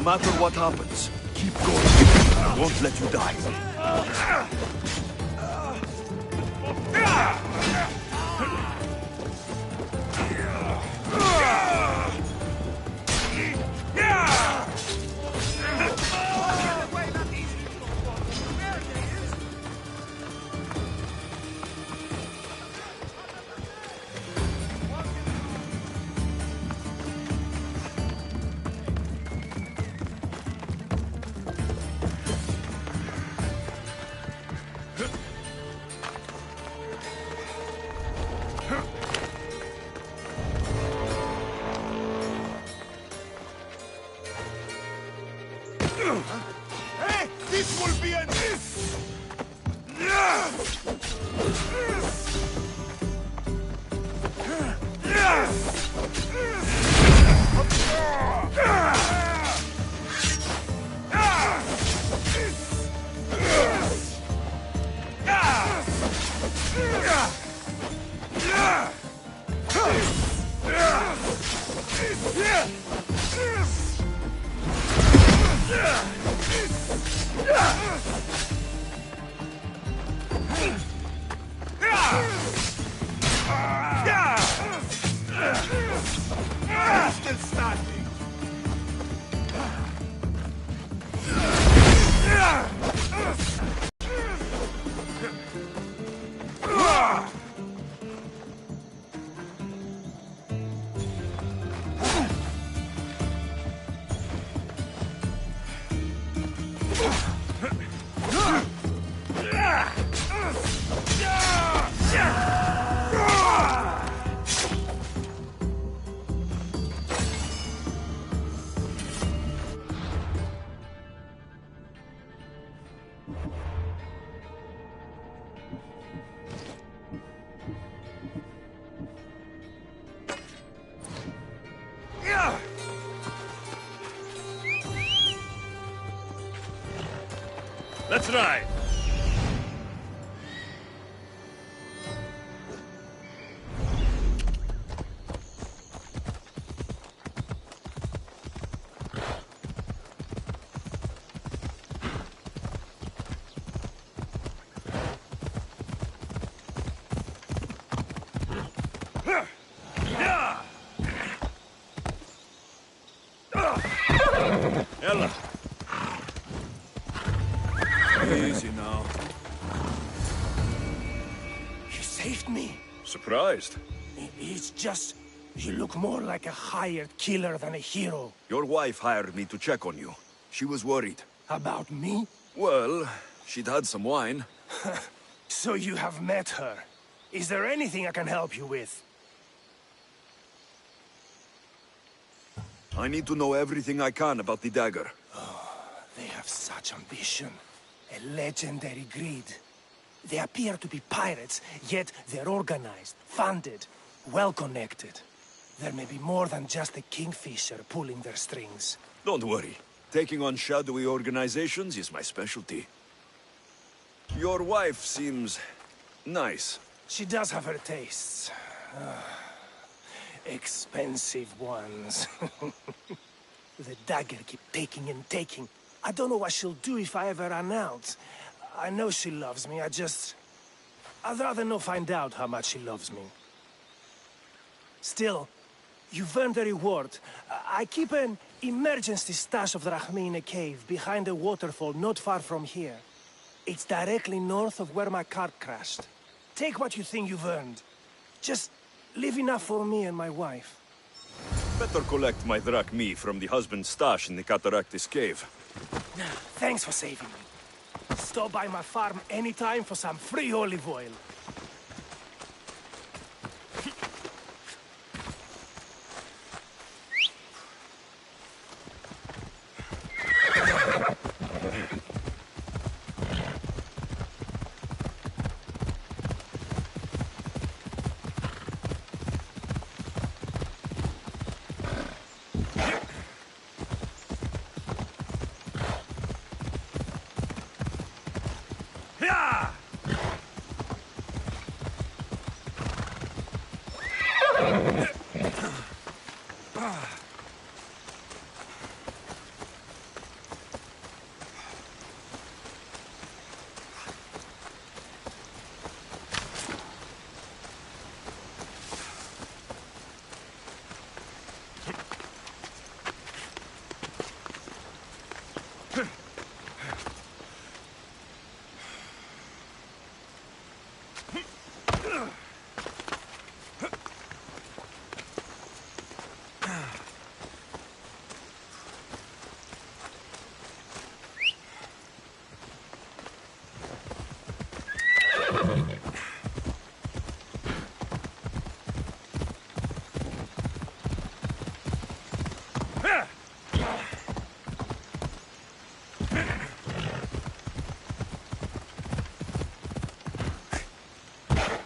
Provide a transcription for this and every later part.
No matter what happens, keep going. I won't let you die. Hey, this will be a miss! Still standing. Let's ride. Ella. Easy now. You saved me. Surprised? It's just... you look more like a hired killer than a hero. Your wife hired me to check on you. She was worried. About me? Well, she'd had some wine. So you have met her. Is there anything I can help you with? I need to know everything I can about the dagger. They have such ambition, a legendary greed. They appear to be pirates, yet they're organized, funded, well-connected. There may be more than just a kingfisher pulling their strings. Don't worry. Taking on shadowy organizations is my specialty. Your wife seems nice. She does have her tastes. Expensive ones. The dagger keep taking and taking. I don't know what she'll do if I ever run out. I know she loves me, I'd rather not find out how much she loves me. Still, you've earned a reward. I keep an emergency stash of drachmi in a cave behind a waterfall not far from here. It's directly north of where my cart crashed. Take what you think you've earned. Just leave enough for me and my wife. Better collect my drachmi from the husband's stash in the Cataractis cave. Thanks for saving me. Stop by my farm anytime for some free olive oil.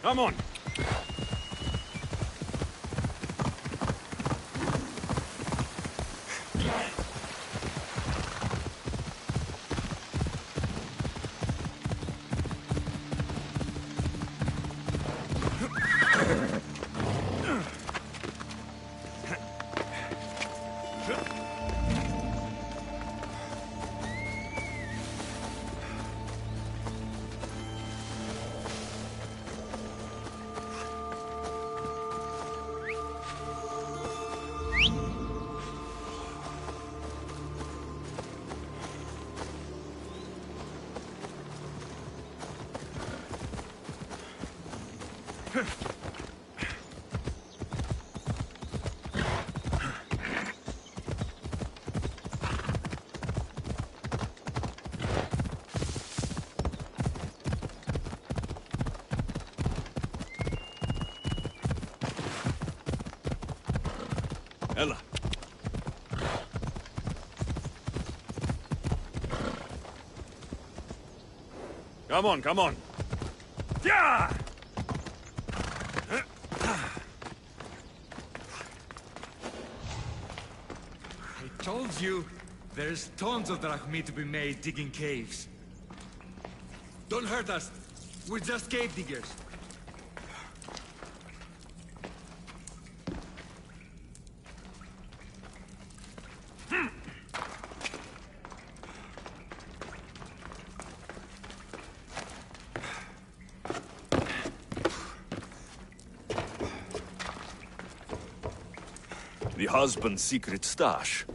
Come on. Ella. Come on, come on. Yeah! I told you, there's tons of drachmi to be made digging caves. Don't hurt us. We're just cave diggers. The husband's secret stash.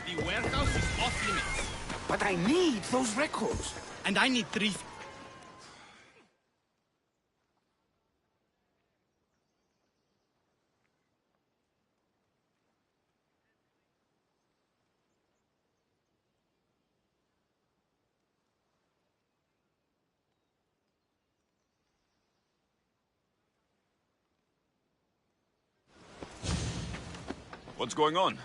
The warehouse is off limits. But I need those records. And I need 3... What's going on?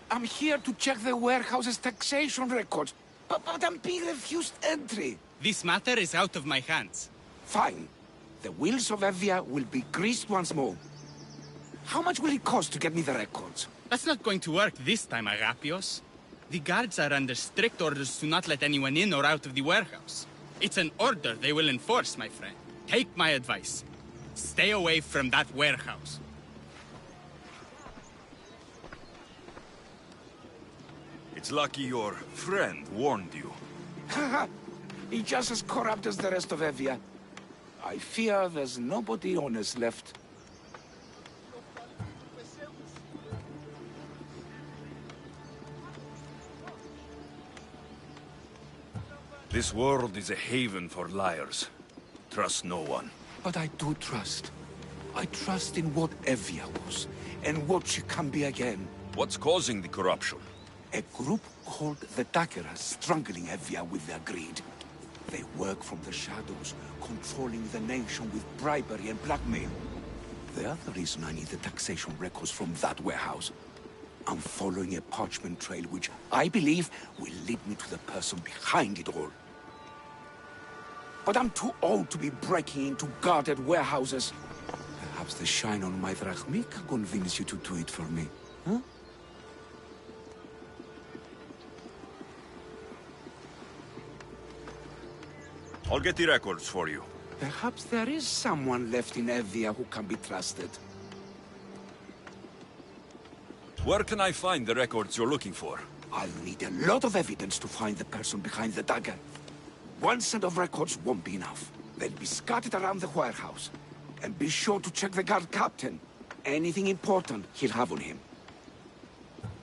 I'm here to check the warehouse's taxation records, but I'm being refused entry. This matter is out of my hands. Fine. The wheels of Evia will be greased once more. How much will it cost to get me the records? That's not going to work this time, Agapios. The guards are under strict orders to not let anyone in or out of the warehouse. It's an order they will enforce, my friend. Take my advice. Stay away from that warehouse. It's lucky your friend warned you. Haha! He's just as corrupt as the rest of Evia. I fear there's nobody honest left. This world is a haven for liars. Trust no one. But I do trust. I trust in what Evia was, and what she can be again. What's causing the corruption? A group called the Dakeras strangling Evia with their greed. They work from the shadows, controlling the nation with bribery and blackmail. The other reason I need the taxation records from that warehouse. I'm following a parchment trail which I believe will lead me to the person behind it all. But I'm too old to be breaking into guarded warehouses. Perhaps the shine on my drachmi can convince you to do it for me, huh? I'll get the records for you. Perhaps there is someone left in Evia who can be trusted. Where can I find the records you're looking for? I'll need a lot of evidence to find the person behind the dagger. One set of records won't be enough. They'll be scattered around the warehouse. And be sure to check the guard captain. Anything important he'll have on him.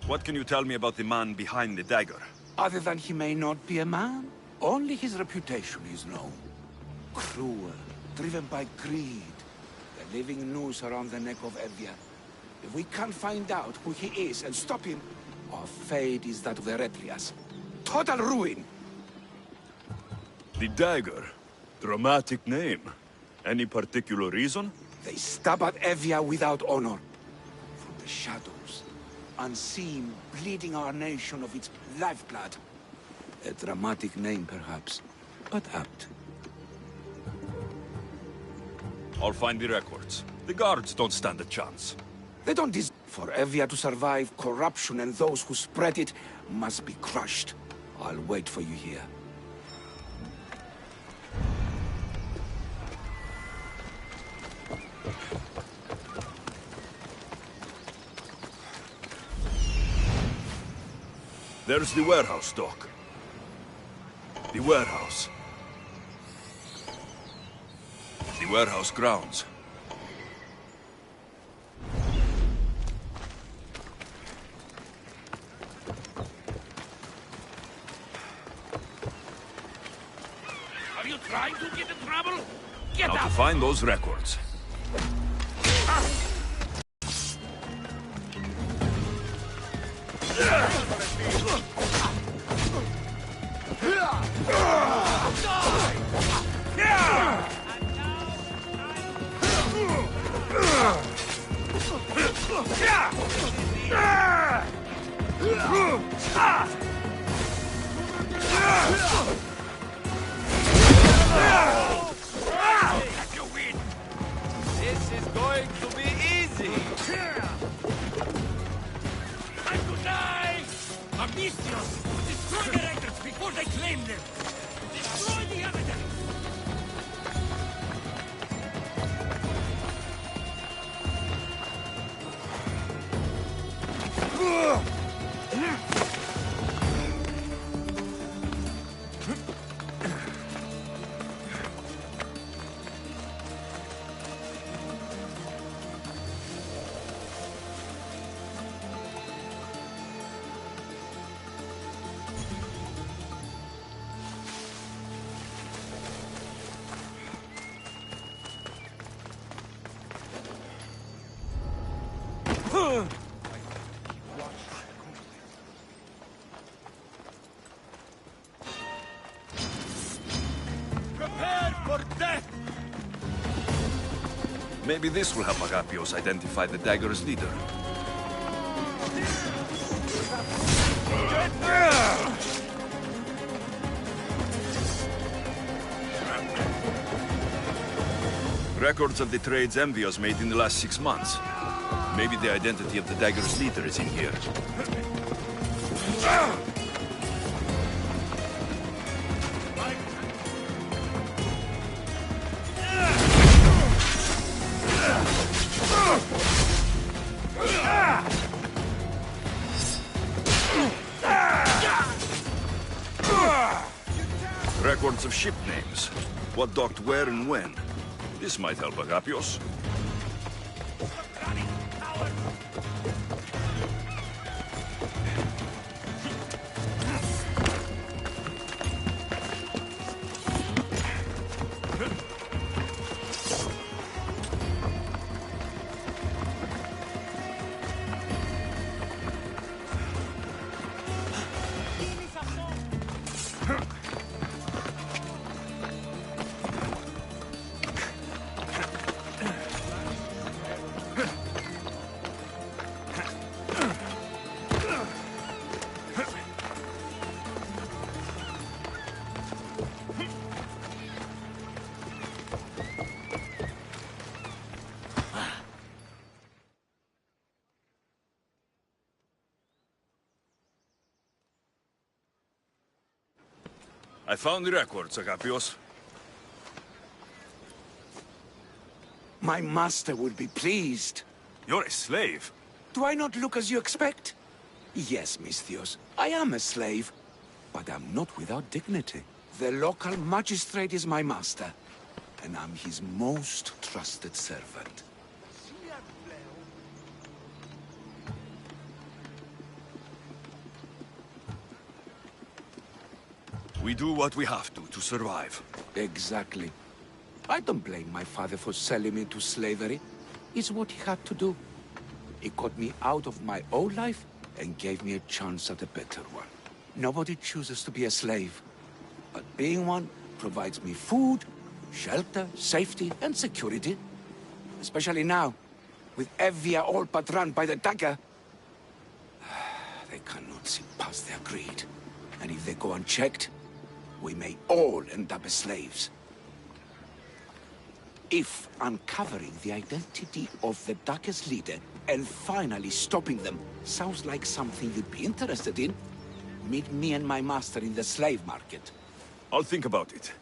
What can you tell me about the man behind the dagger? Other than he may not be a man, only his reputation is known. Cruel, driven by greed. The living noose around the neck of Evia. If we can't find out who he is and stop him, our fate is that of the Retrias. Total ruin! The dagger? Dramatic name. Any particular reason? They stab at Evia without honor. From the shadows, unseen, bleeding our nation of its lifeblood. A dramatic name, perhaps, but apt. I'll find the records. The guards don't stand a chance. They don't deserve. For Evia to survive corruption, and those who spread it must be crushed. I'll wait for you here. There's the warehouse, Doc. The warehouse. The warehouse grounds. Now to find those records. This is going to be easy. Time to die! Amnestios! Destroy the records before they claim them! Destroy the evidence! Prepare for death! Maybe this will help Agapios identify the dagger's leader. Records of the trades Envios made in the last 6 months. Maybe the identity of the dagger's leader is in here. Records of ship names. What docked where and when. This might help Agapios. I found the records, Agapios. My master will be pleased. You're a slave. Do I not look as you expect? Yes, Misthios, I am a slave, but I'm not without dignity. The local magistrate is my master, and I'm his most trusted servant. We do what we have to survive. Exactly. I don't blame my father for selling me to slavery. It's what he had to do. He got me out of my old life and gave me a chance at a better one. Nobody chooses to be a slave, but being one provides me food, shelter, safety, and security. Especially now, with Evia all but run by the dagger. They cannot see past their greed. And if they go unchecked, we may all end up as slaves. If uncovering the identity of the dagger's leader and finally stopping them sounds like something you'd be interested in, meet me and my master in the slave market. I'll think about it.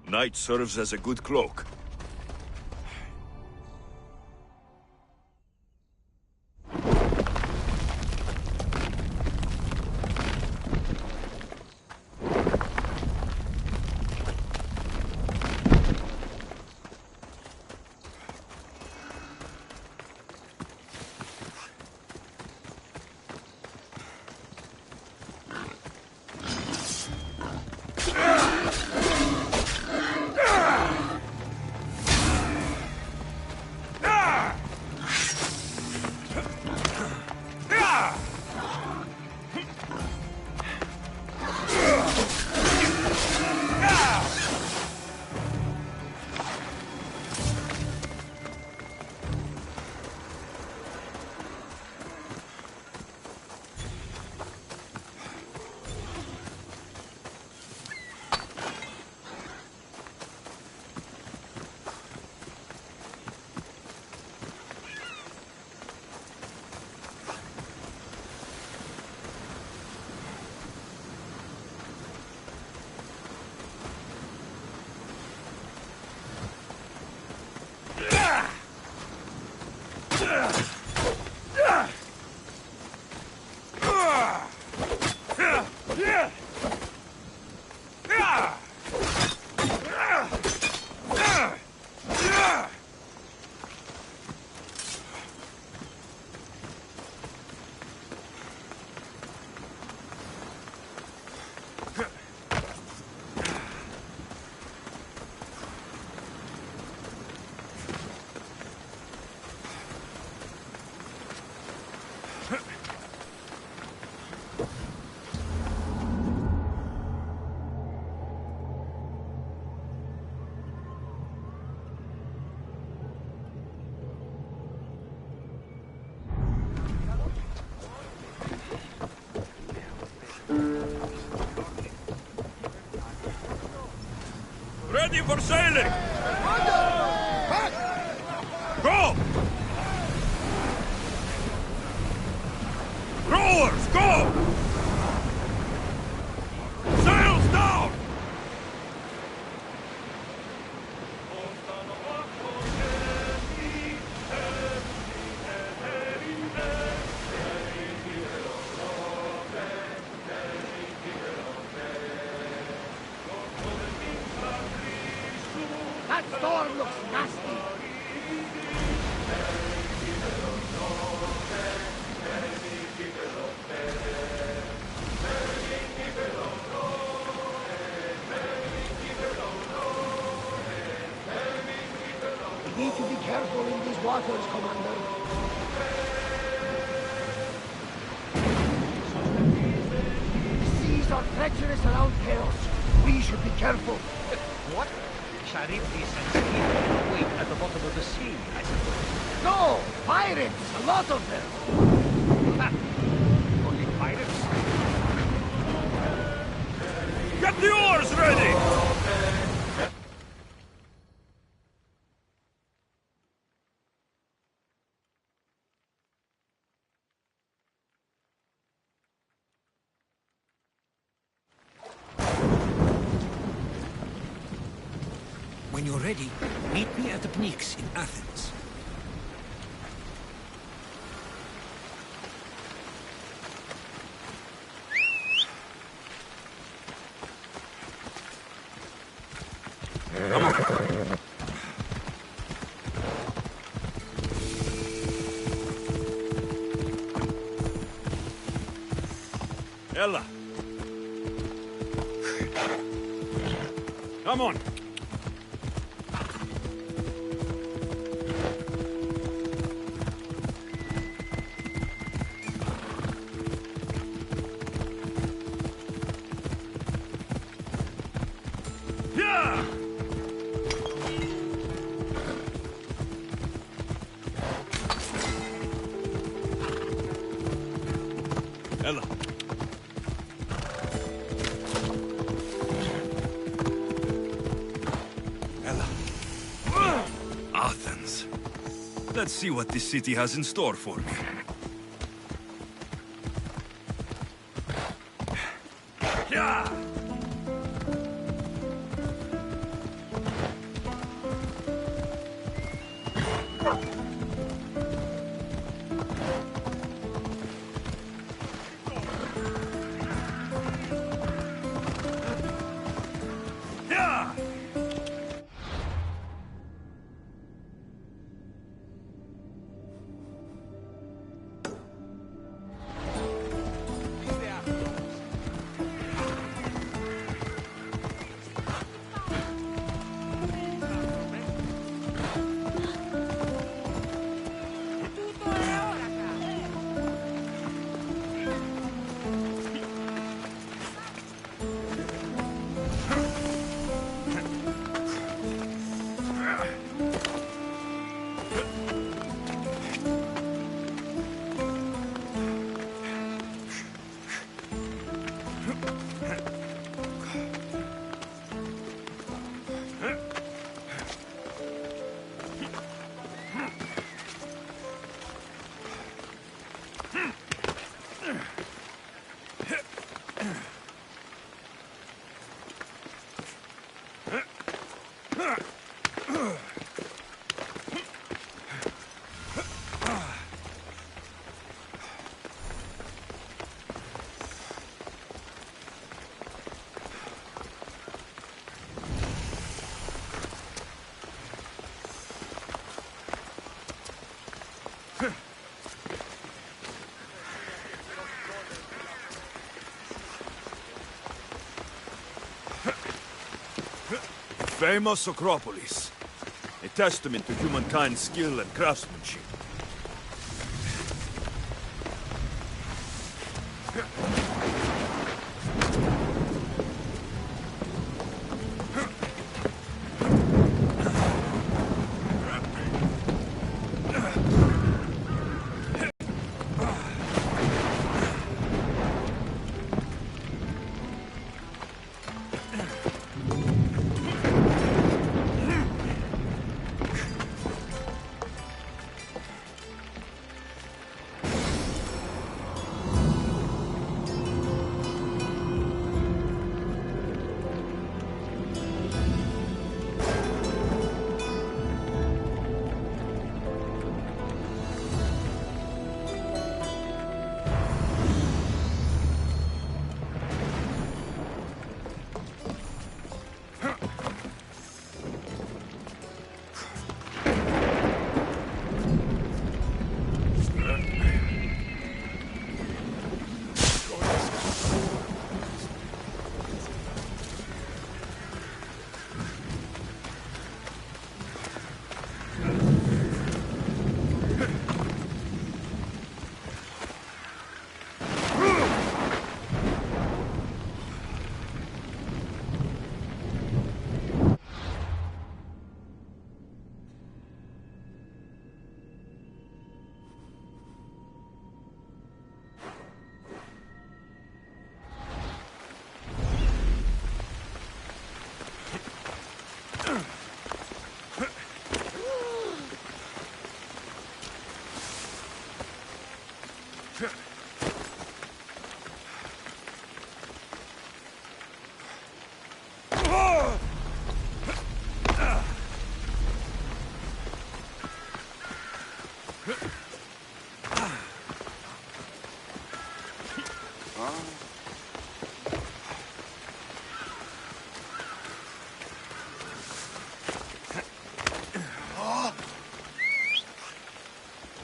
Night serves as a good cloak. Ready for sailing! Go! Rowers, go! Sails down! That storm looks nasty. careful in these waters, Commander. The seas are treacherous around Chaos. We should be careful. What? Charybdis and sea wait at the bottom of the sea, I suppose. No! Pirates! A lot of them! Ha! Only pirates? Get the oars ready! When you're ready, meet me at the Pnyx in Athens. Come on. Ella. Come on. Yeah! Ella. Ella. Athens. Let's see what this city has in store for me. Yeah! Yeah! Famous Acropolis. A testament to humankind's skill and craftsmanship.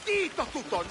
Dito tutto!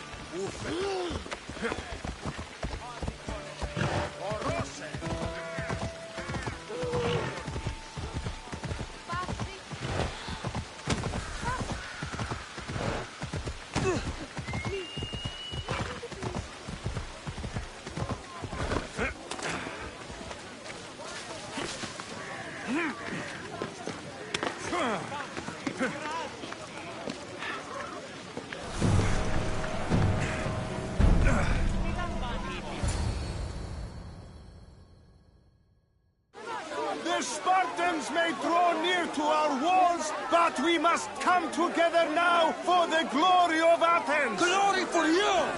The Spartans may draw near to our walls, but we must come together now for the glory of Athens! Glory for you!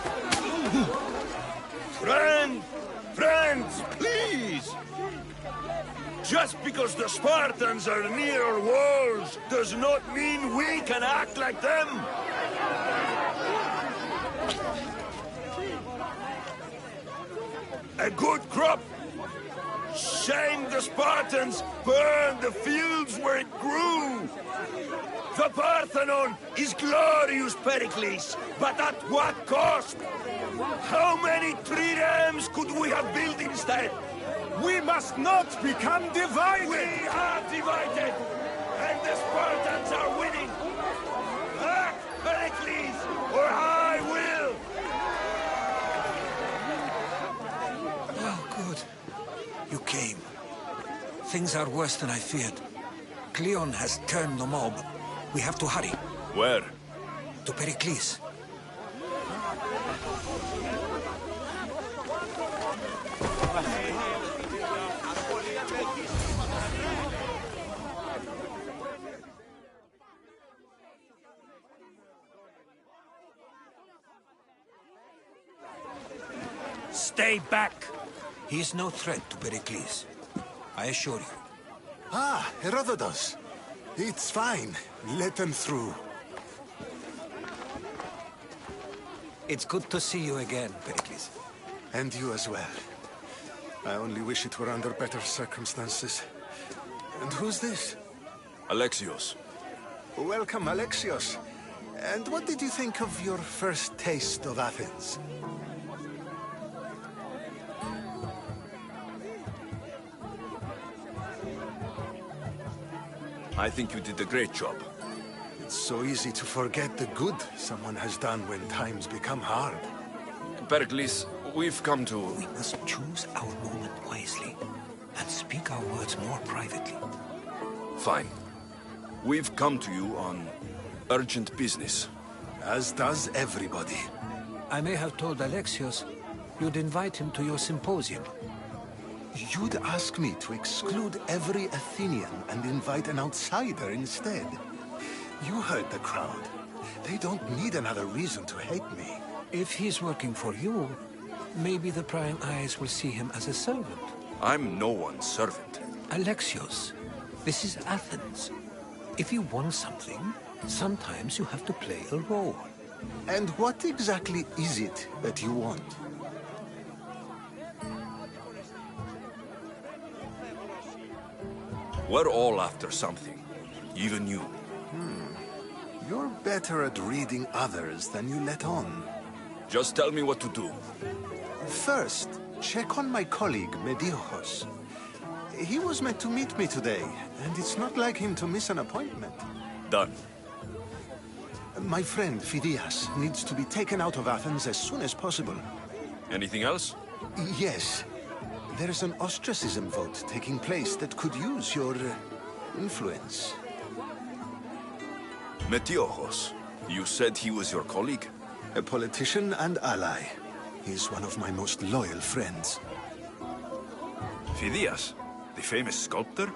Friends, please! Just because the Spartans are near our walls does not mean we can act like them! A good crop! Shame the Spartans burned the fields where it grew! The Parthenon is glorious, Pericles, but at what cost? How many triremes could we have built instead? We must not become divided! We are divided! And the Spartans are winning! Act, Pericles, or I will! Oh, good. You came. Things are worse than I feared. Cleon has turned the mob. We have to hurry. Where? To Pericles. Stay back! He is no threat to Pericles. I assure you. Ah, Herodotus. It's fine. Let them through. It's good to see you again, Pericles. And you as well. I only wish it were under better circumstances. And who's this? Alexios. Welcome, Alexios. And what did you think of your first taste of Athens? I think you did a great job. It's so easy to forget the good someone has done when times become hard. Pericles, we've come to... We must choose our moment wisely and speak our words more privately. Fine. We've come to you on urgent business. As does everybody. I may have told Alexios you'd invite him to your symposium. You'd ask me to exclude every Athenian and invite an outsider instead. You heard the crowd. They don't need another reason to hate me. If he's working for you, maybe the prying eyes will see him as a servant. I'm no one's servant. Alexios, this is Athens. If you want something, sometimes you have to play a role. And what exactly is it that you want? We're all after something. Even you. You're better at reading others than you let on. Just tell me what to do. First, check on my colleague, Mediochos. He was meant to meet me today, and it's not like him to miss an appointment. Done. My friend, Phidias, needs to be taken out of Athens as soon as possible. Anything else? Yes. There's an ostracism vote taking place that could use your influence. Metiochos. You said he was your colleague? A politician and ally. He's one of my most loyal friends. Phidias? The famous sculptor?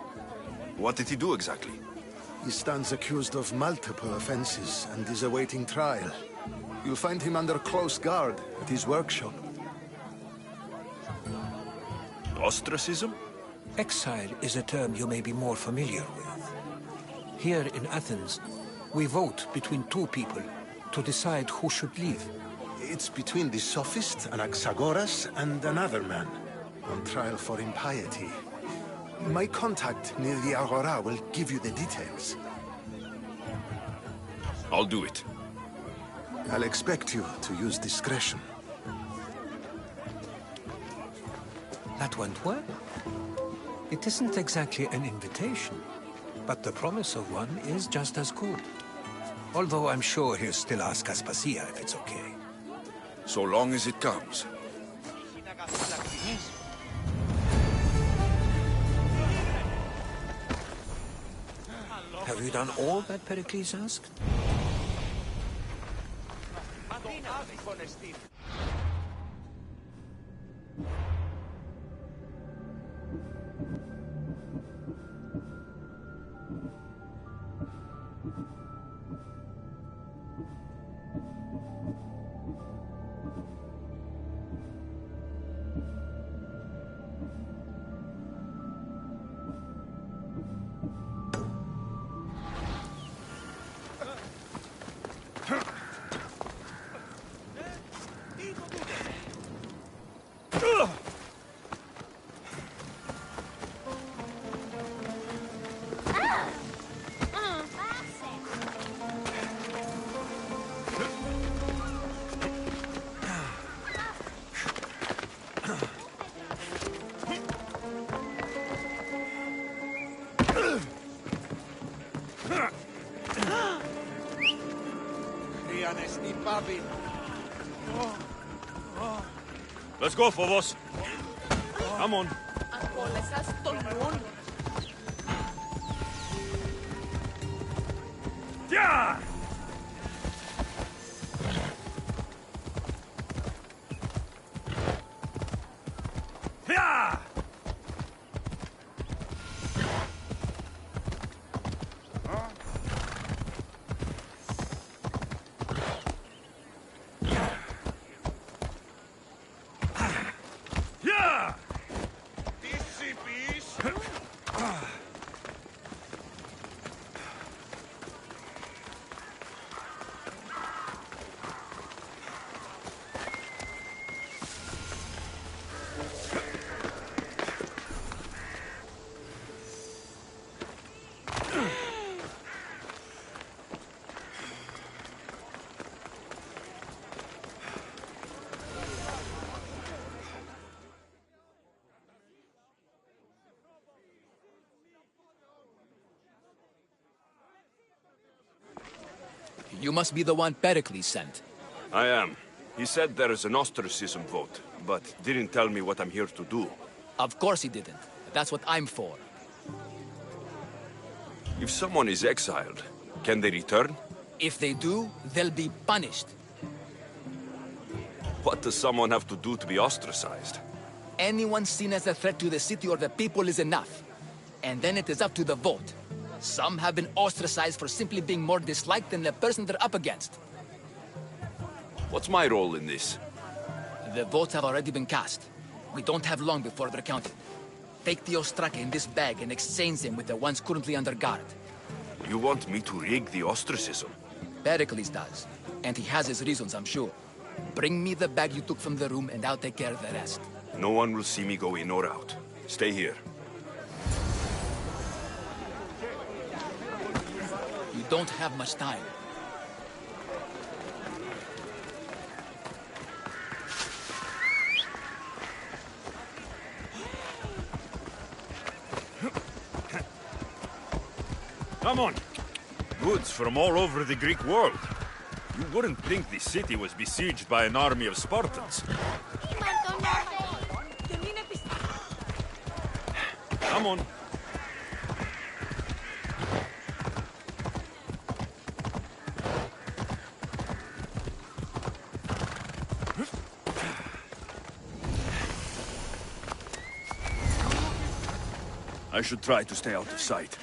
What did he do exactly? He stands accused of multiple offenses and is awaiting trial. You'll find him under close guard at his workshop. Ostracism? Exile is a term you may be more familiar with. Here in Athens, we vote between two people to decide who should leave. It's between the sophist, Anaxagoras, and another man, on trial for impiety. My contact near the Agora will give you the details. I'll do it. I'll expect you to use discretion. That went well. It isn't exactly an invitation, but the promise of one is just as good. Although I'm sure he'll still ask Aspasia if it's okay. So long as it comes. Have you done all that Pericles asked? Let's go, Phobos. Come on. Yeah! Yeah! You must be the one Pericles sent. I am. He said there is an ostracism vote, but didn't tell me what I'm here to do. Of course he didn't. That's what I'm for. If someone is exiled, can they return? If they do, they'll be punished. What does someone have to do to be ostracized? Anyone seen as a threat to the city or the people is enough. And then it is up to the vote. Some have been ostracized for simply being more disliked than the person they're up against. What's my role in this? The votes have already been cast. We don't have long before they're counted. Take the ostraka in this bag and exchange them with the ones currently under guard. You want me to rig the ostracism? Pericles does. And he has his reasons, I'm sure. Bring me the bag you took from the room and I'll take care of the rest. No one will see me go in or out. Stay here. You don't have much time. Come on. Goods from all over the Greek world. You wouldn't think the city was besieged by an army of Spartans. Come on. I should try to stay out of sight.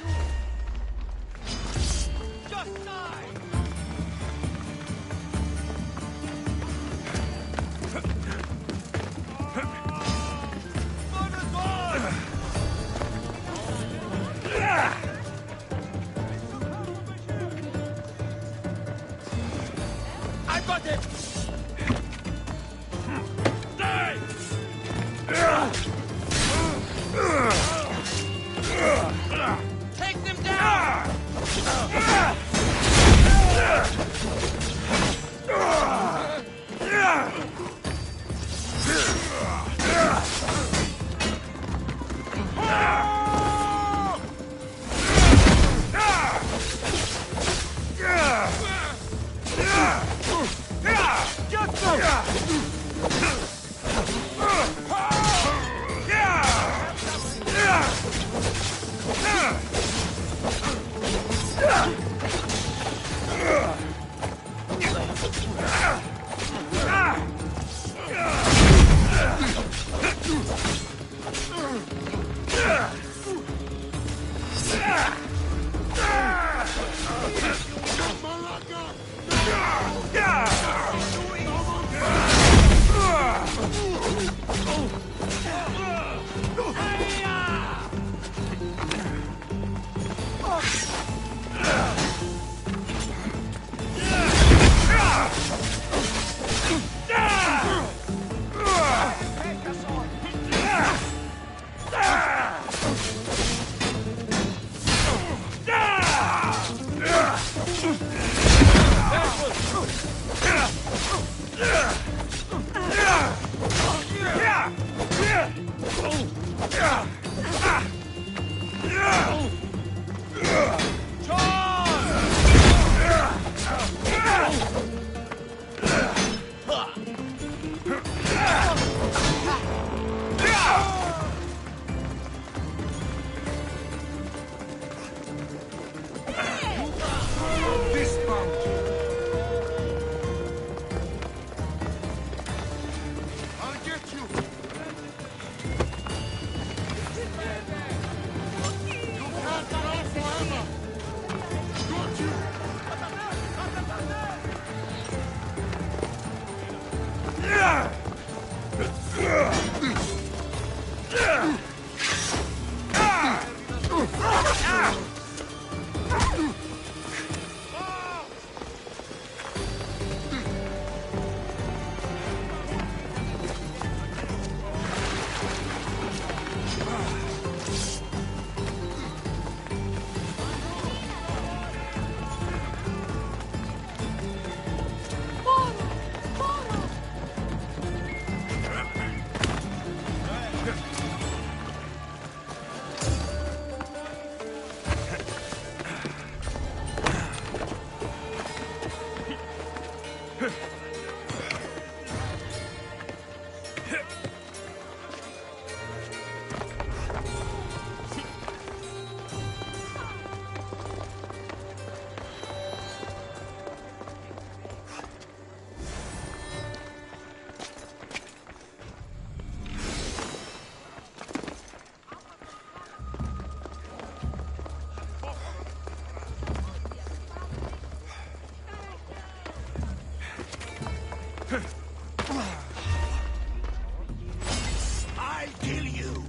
I'll kill you!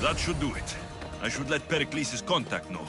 That should do it. I should let Pericles' contact know.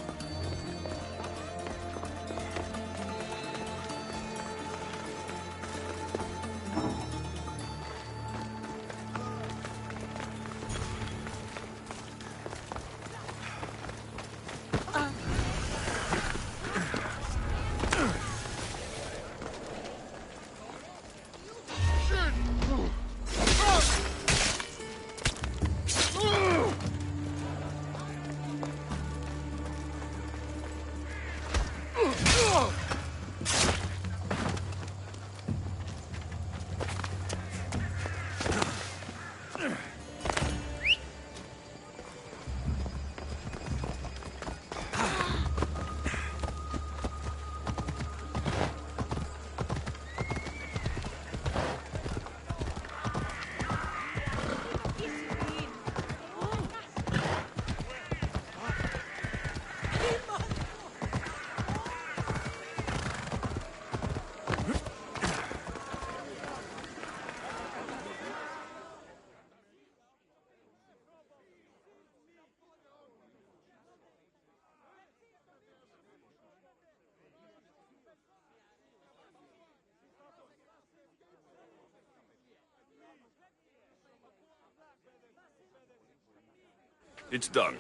It's done.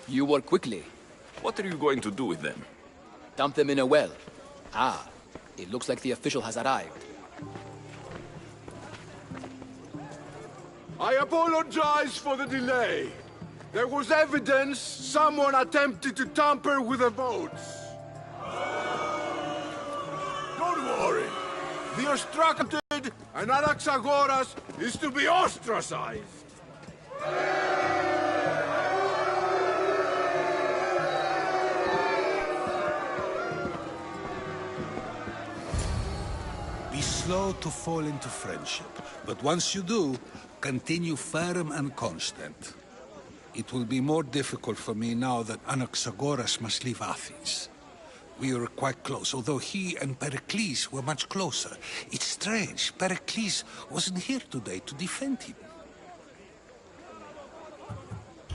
You work quickly. What are you going to do with them? Dump them in a well. Ah, it looks like the official has arrived. I apologize for the delay. There was evidence someone attempted to tamper with the votes. Don't worry. The obstructed and Anaxagoras is to be ostracized. Be slow to fall into friendship, but once you do, continue firm and constant. It will be more difficult for me now that Anaxagoras must leave Athens. We were quite close, although he and Pericles were much closer. It's strange, Pericles wasn't here today to defend him.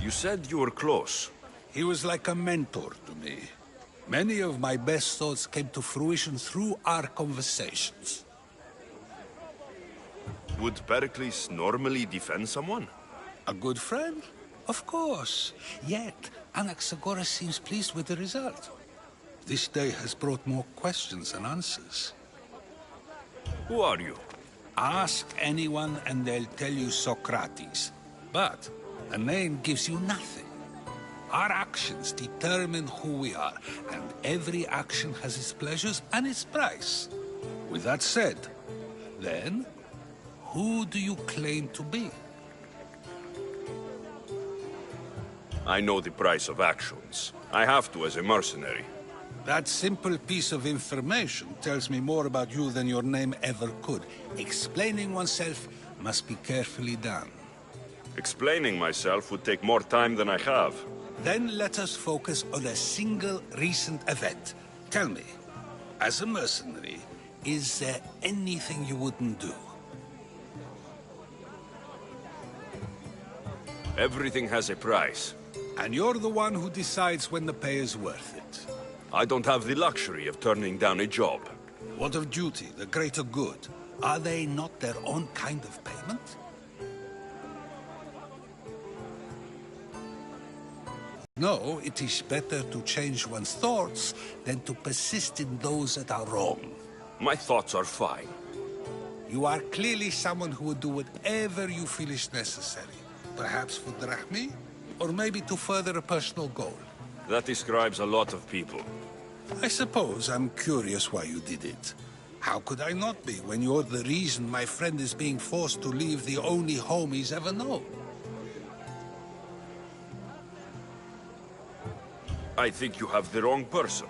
You said you were close. He was like a mentor to me. Many of my best thoughts came to fruition through our conversations. Would Pericles normally defend someone? A good friend? Of course. Yet, Anaxagoras seems pleased with the result. This day has brought more questions than answers. Who are you? Ask anyone and they'll tell you Socrates. But a name gives you nothing. Our actions determine who we are, and every action has its pleasures and its price. With that said, then, who do you claim to be? I know the price of actions. I have to as a mercenary. That simple piece of information tells me more about you than your name ever could. Explaining oneself must be carefully done. Explaining myself would take more time than I have. Then let us focus on a single recent event. Tell me, as a mercenary, is there anything you wouldn't do? Everything has a price. And you're the one who decides when the pay is worth it. I don't have the luxury of turning down a job. What of duty, the greater good? Are they not their own kind of payment? No, it is better to change one's thoughts than to persist in those that are wrong. My thoughts are fine. You are clearly someone who would do whatever you feel is necessary. Perhaps for drachmi, or maybe to further a personal goal. That describes a lot of people. I suppose I'm curious why you did it. How could I not be when you're the reason my friend is being forced to leave the only home he's ever known? I think you have the wrong person.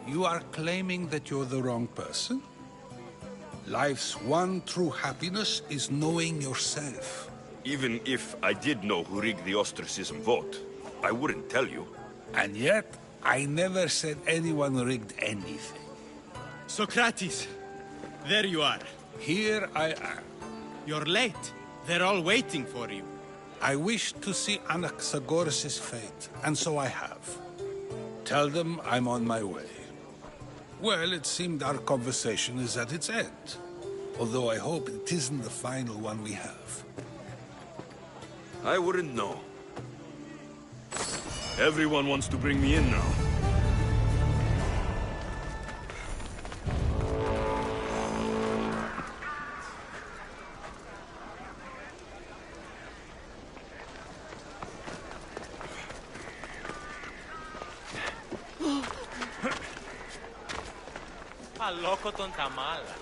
You are claiming that you're the wrong person? Life's one true happiness is knowing yourself. Even if I did know who rigged the ostracism vote, I wouldn't tell you. And yet, I never said anyone rigged anything. Socrates, there you are. Here I am. You're late. They're all waiting for you. I wish to see Anaxagoras' fate, and so I have. Tell them I'm on my way. Well, it seemed our conversation is at its end. Although I hope it isn't the final one we have. I wouldn't know. Everyone wants to bring me in now. Αλόκοτον τα μάλα.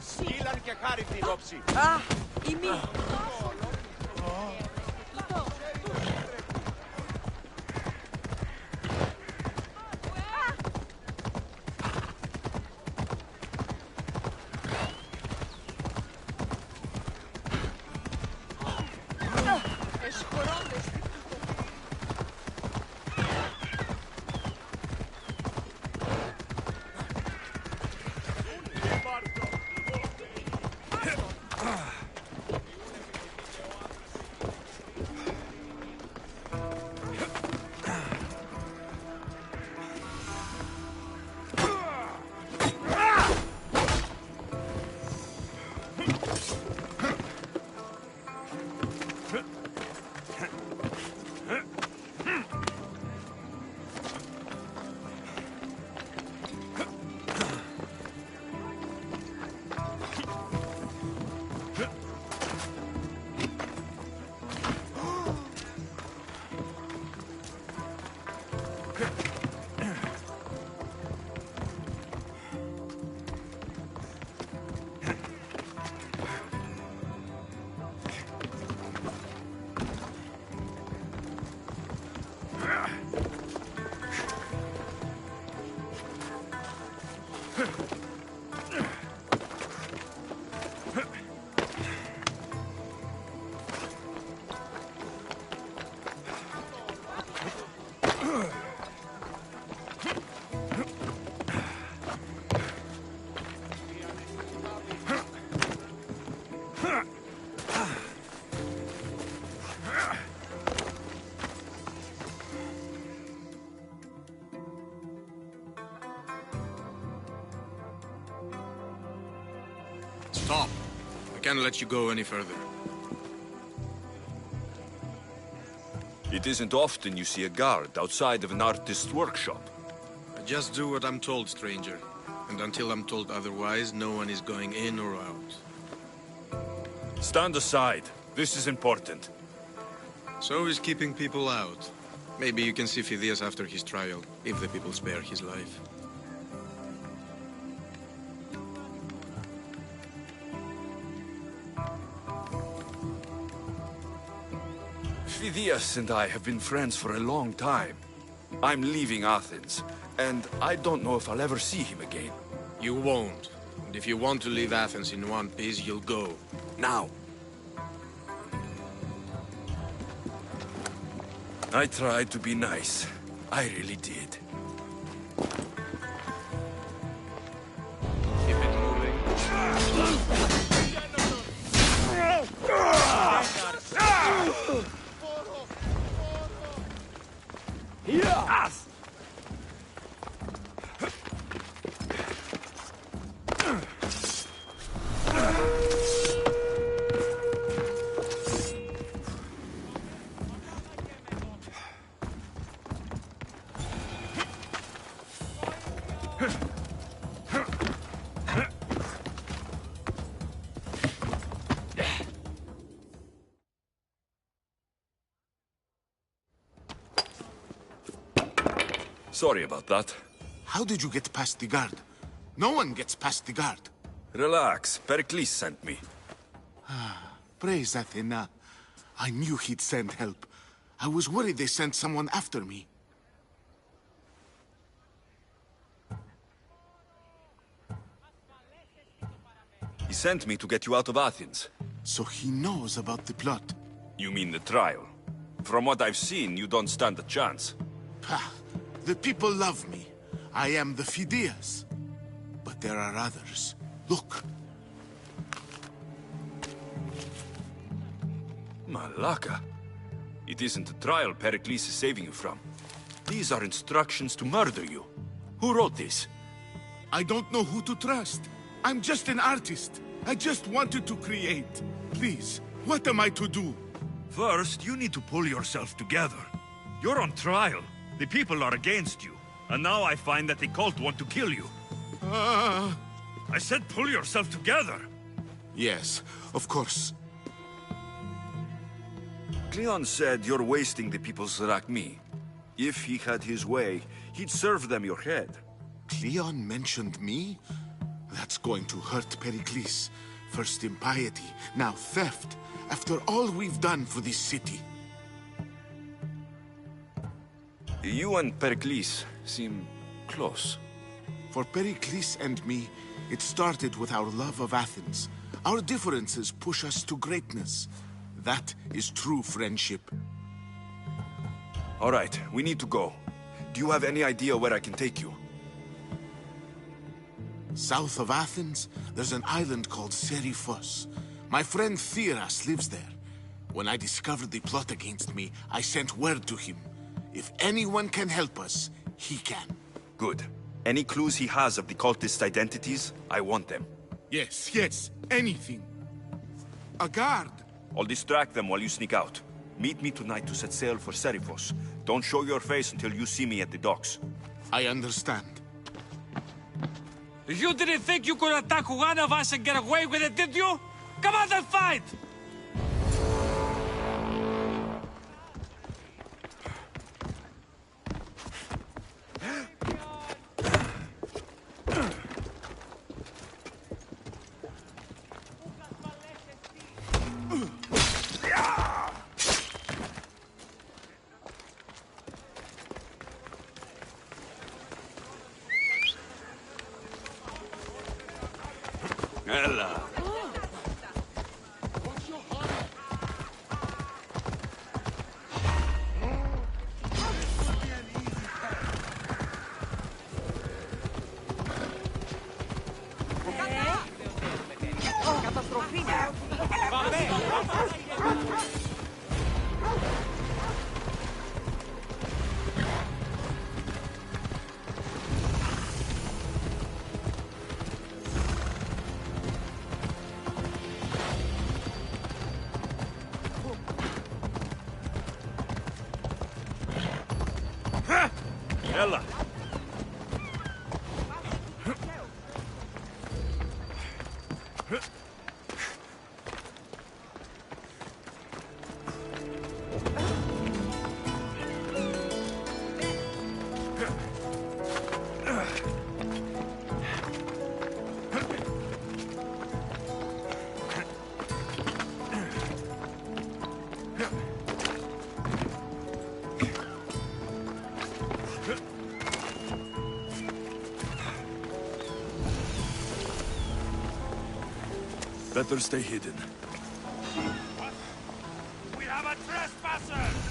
Σκύλαν και χάρη τη ρόψη. Α, η μη. Stop. I can't let you go any further. It isn't often you see a guard outside of an artist's workshop. I just do what I'm told, stranger. And until I'm told otherwise, no one is going in or out. Stand aside. This is important. So is keeping people out. Maybe you can see Phidias after his trial, if the people spare his life. Phidias and I have been friends for a long time. I'm leaving Athens, and I don't know if I'll ever see him again. You won't. And if you want to leave Athens in one piece, you'll go. Now. I tried to be nice. I really did. Keep it moving. Yes! Sorry about that. How did you get past the guard? No one gets past the guard. Relax. Pericles sent me. Praise Athena. I knew he'd send help. I was worried they sent someone after me. He sent me to get you out of Athens. So he knows about the plot. You mean the trial? From what I've seen, you don't stand a chance. Pah, the people love me. I am the Phidias. But there are others. Look. Malaka. It isn't the trial Pericles is saving you from. These are instructions to murder you. Who wrote this? I don't know who to trust. I'm just an artist. I just wanted to create. Please, what am I to do? First, you need to pull yourself together. You're on trial. The people are against you. And now I find that the cult want to kill you. I said pull yourself together. Yes, of course. Cleon said you're wasting the people's Zrakmi. If he had his way, he'd serve them your head. Cleon mentioned me? That's going to hurt Pericles. First impiety, now theft. After all we've done for this city. You and Pericles seem close. For Pericles and me, it started with our love of Athens. Our differences push us to greatness. That is true friendship. All right, we need to go. Do you have any idea where I can take you? South of Athens, there's an island called Seriphos. My friend Theras lives there. When I discovered the plot against me, I sent word to him. If anyone can help us, he can. Good. Any clues he has of the cultists' identities, I want them. Yes, anything. A guard. I'll distract them while you sneak out. Meet me tonight to set sail for Seriphos. Don't show your face until you see me at the docks. I understand. You didn't think you could attack one of us and get away with it, did you? Come on and fight! Ella. Ella. Better stay hidden. We have a trespasser!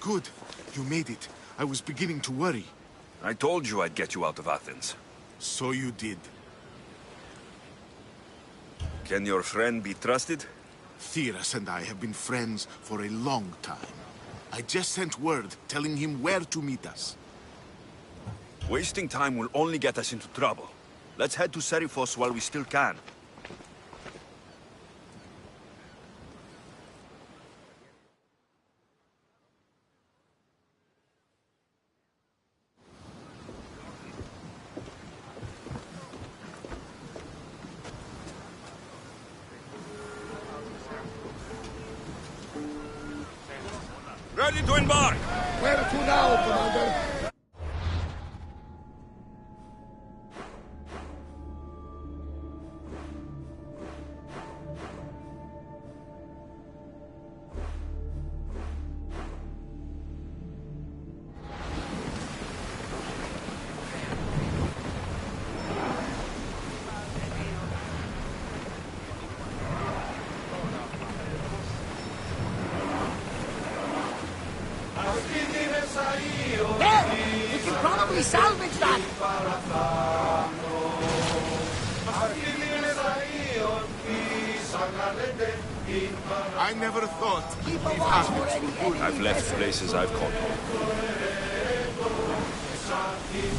Good. You made it. I was beginning to worry. I told you I'd get you out of Athens. So you did. Can your friend be trusted? Theras and I have been friends for a long time. I just sent word telling him where to meet us. Wasting time will only get us into trouble. Let's head to Serifos while we still can. Ready to embark! Where to now, Commander? We salvage that! I never thought Keep a we'd watch have for it. any I've left places I've caught.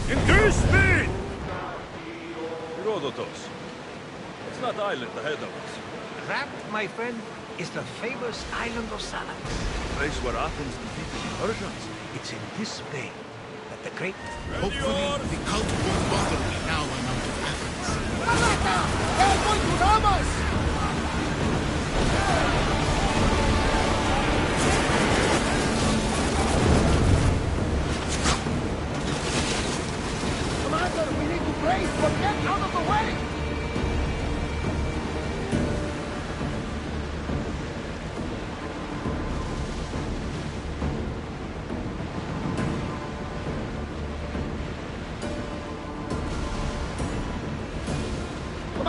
Increase speed! Herodotus. It's that island ahead of us. That, my friend, is the famous island of Salamis. The place where Athens defeated the Persians. It's in this bay that the great... Hopefully, the cult won't bother me now I'm out of Athens. Granata! They're going to ram us! Commander, we need to brace, but get out of the way!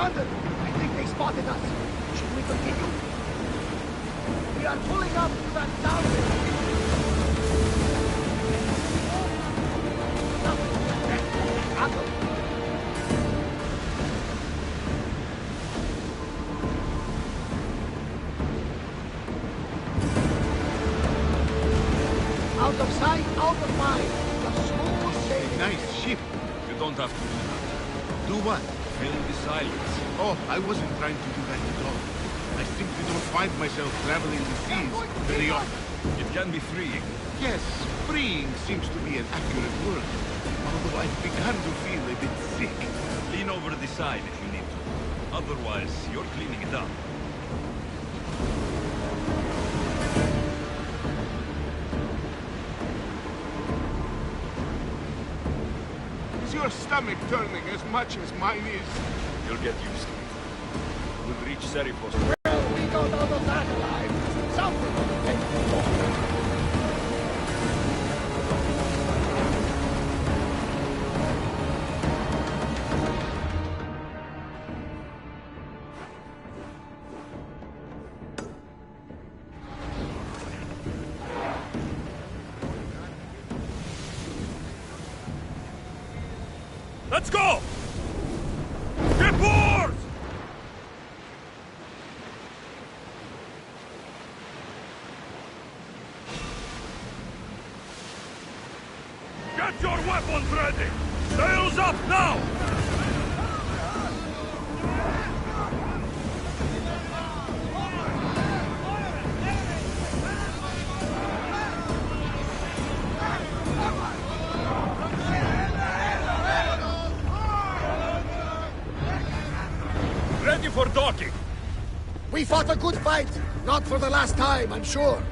Commander, I think they spotted us. Should we continue? We are pulling up to that downhill. Out of sight, out of mind. A smooth sailing. Nice ship. You don't have to do that. Do what? Fill the silence. Oh, I wasn't trying to do that at all. I simply don't find myself traveling the seas very often. It can be freeing. Yes, freeing seems to be an accurate word. Although I've begun to feel a bit sick. Lean over the side if you need to. Otherwise, you're cleaning it up. Is your stomach turning as much as mine is? You'll get used to it. We'll reach Serifos. Well, we got out of that alive. Something will be thankful for. Let's go! Get board! Get your weapons ready! Sails up now! Ready for docking! We fought a good fight. Not for the last time, I'm sure.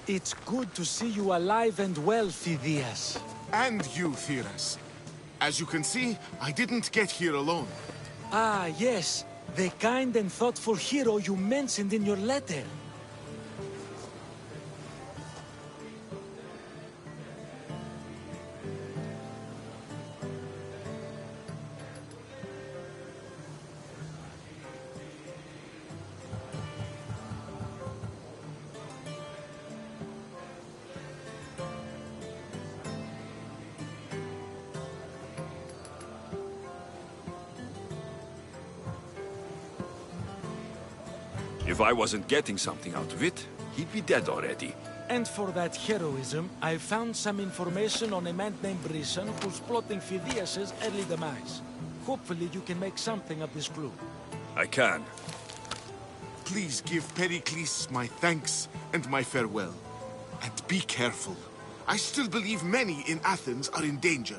It's good to see you alive and well, Phidias. And you, Theras. As you can see, I didn't get here alone. Ah, yes. The kind and thoughtful hero you mentioned in your letter. If I wasn't getting something out of it, he'd be dead already. And for that heroism, I found some information on a man named Brisson who's plotting Phidias' early demise. Hopefully you can make something of this clue. I can. Please give Pericles my thanks and my farewell. And be careful. I still believe many in Athens are in danger.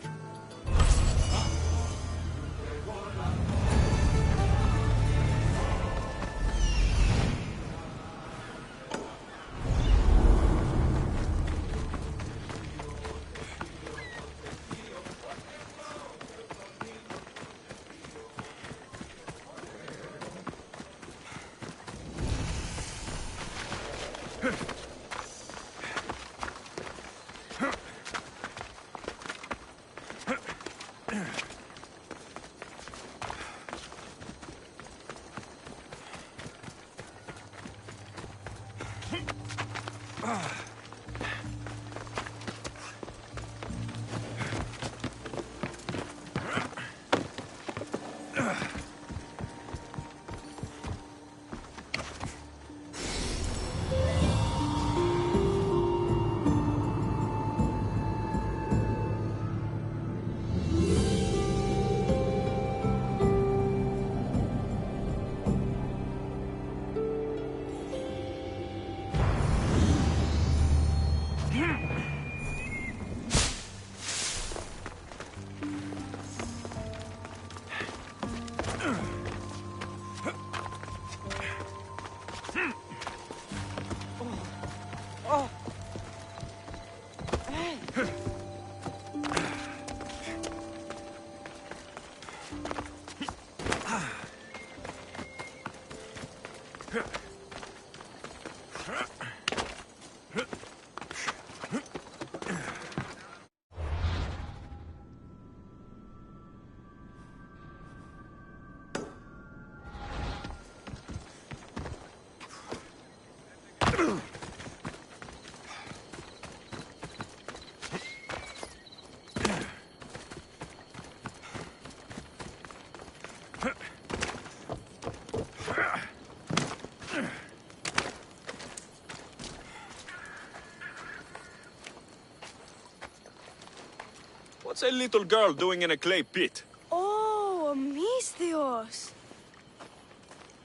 What's a little girl doing in a clay pit? Oh, Misthios.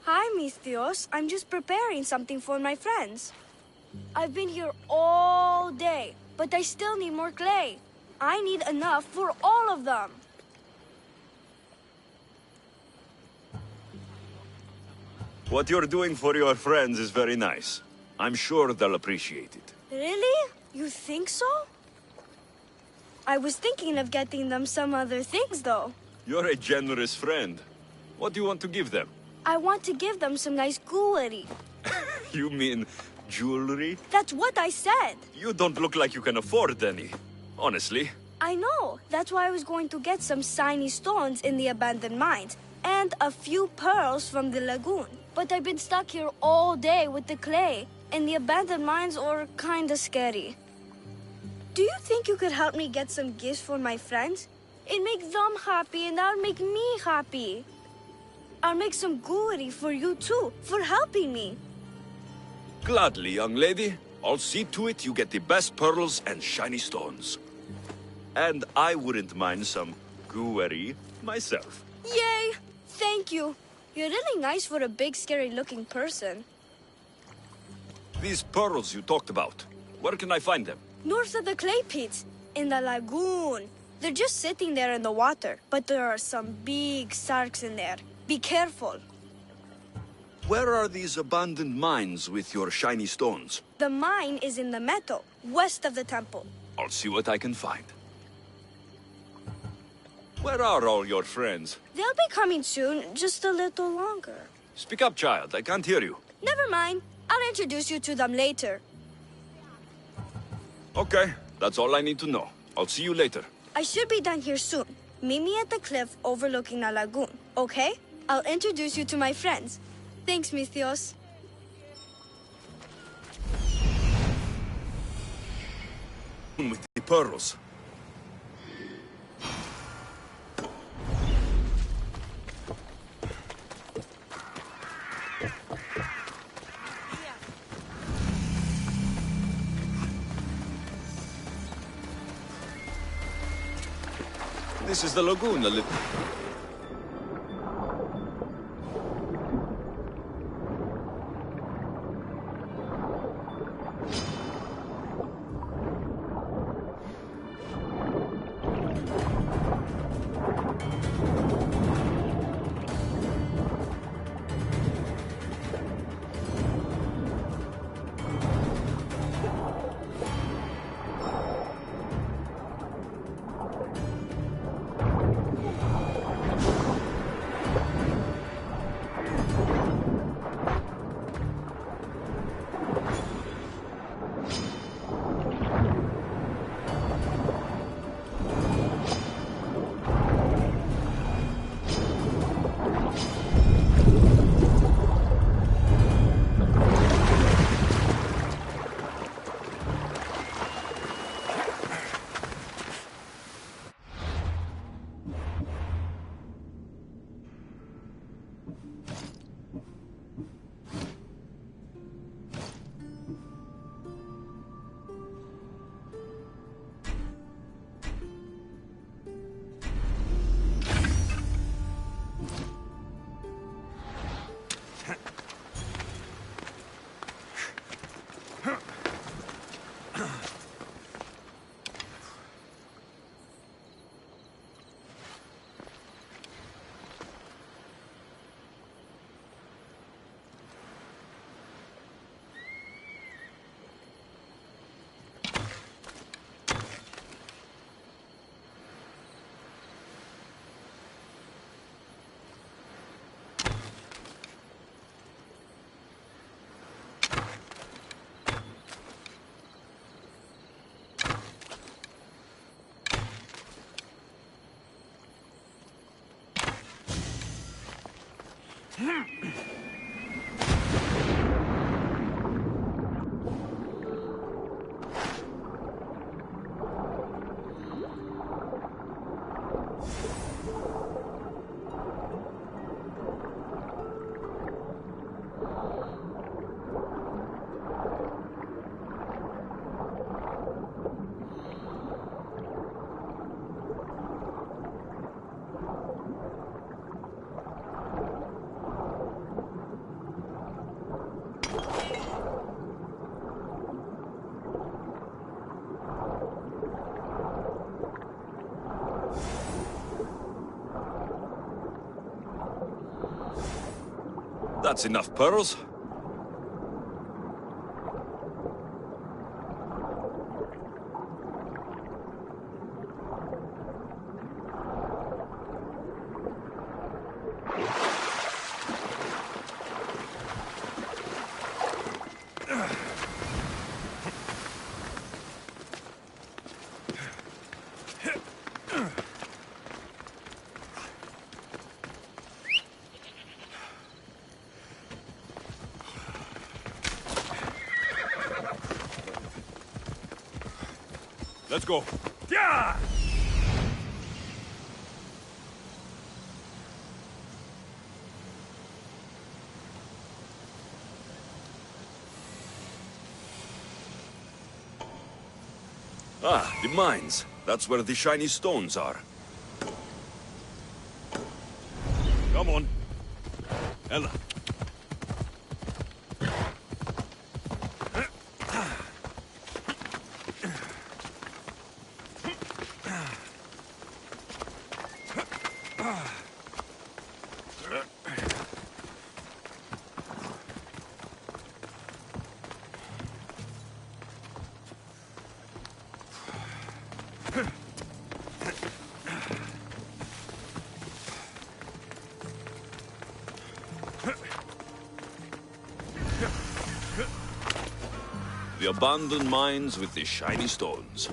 Hi, Misthios. I'm just preparing something for my friends. I've been here all day, but I still need more clay. I need enough for all of them. What you're doing for your friends is very nice. I'm sure they'll appreciate it. Really? You think so? I was thinking of getting them some other things, though. You're a generous friend. What do you want to give them? I want to give them some nice jewelry. You mean jewelry? That's what I said. You don't look like you can afford any. Honestly. I know. That's why I was going to get some shiny stones in the abandoned mines and a few pearls from the lagoon. But I've been stuck here all day with the clay, and the abandoned mines are kinda scary. Do you think you could help me get some gifts for my friends? It'd make them happy, and that'll make me happy. I'll make some jewelry for you too, for helping me. Gladly, young lady. I'll see to it you get the best pearls and shiny stones. And I wouldn't mind some jewelry myself. Yay! Thank you. You're really nice for a big, scary-looking person. These pearls you talked about, where can I find them? North of the clay pits, in the lagoon. They're just sitting there in the water, but there are some big sharks in there. Be careful. Where are these abandoned mines with your shiny stones? The mine is in the meadow, west of the temple. I'll see what I can find. Where are all your friends? They'll be coming soon, just a little longer. Speak up, child. I can't hear you. Never mind. I'll introduce you to them later. Okay, that's all I need to know. I'll see you later. I should be done here soon. Meet me at the cliff overlooking the lagoon, okay? I'll introduce you to my friends. Thanks, Misthios. With the pearls. This is the lagoon, a little... That's enough pearls. Let's go. Yeah! Ah, the mines. That's where the shiny stones are. Come on. Ella. The abandoned mines with the shiny stones.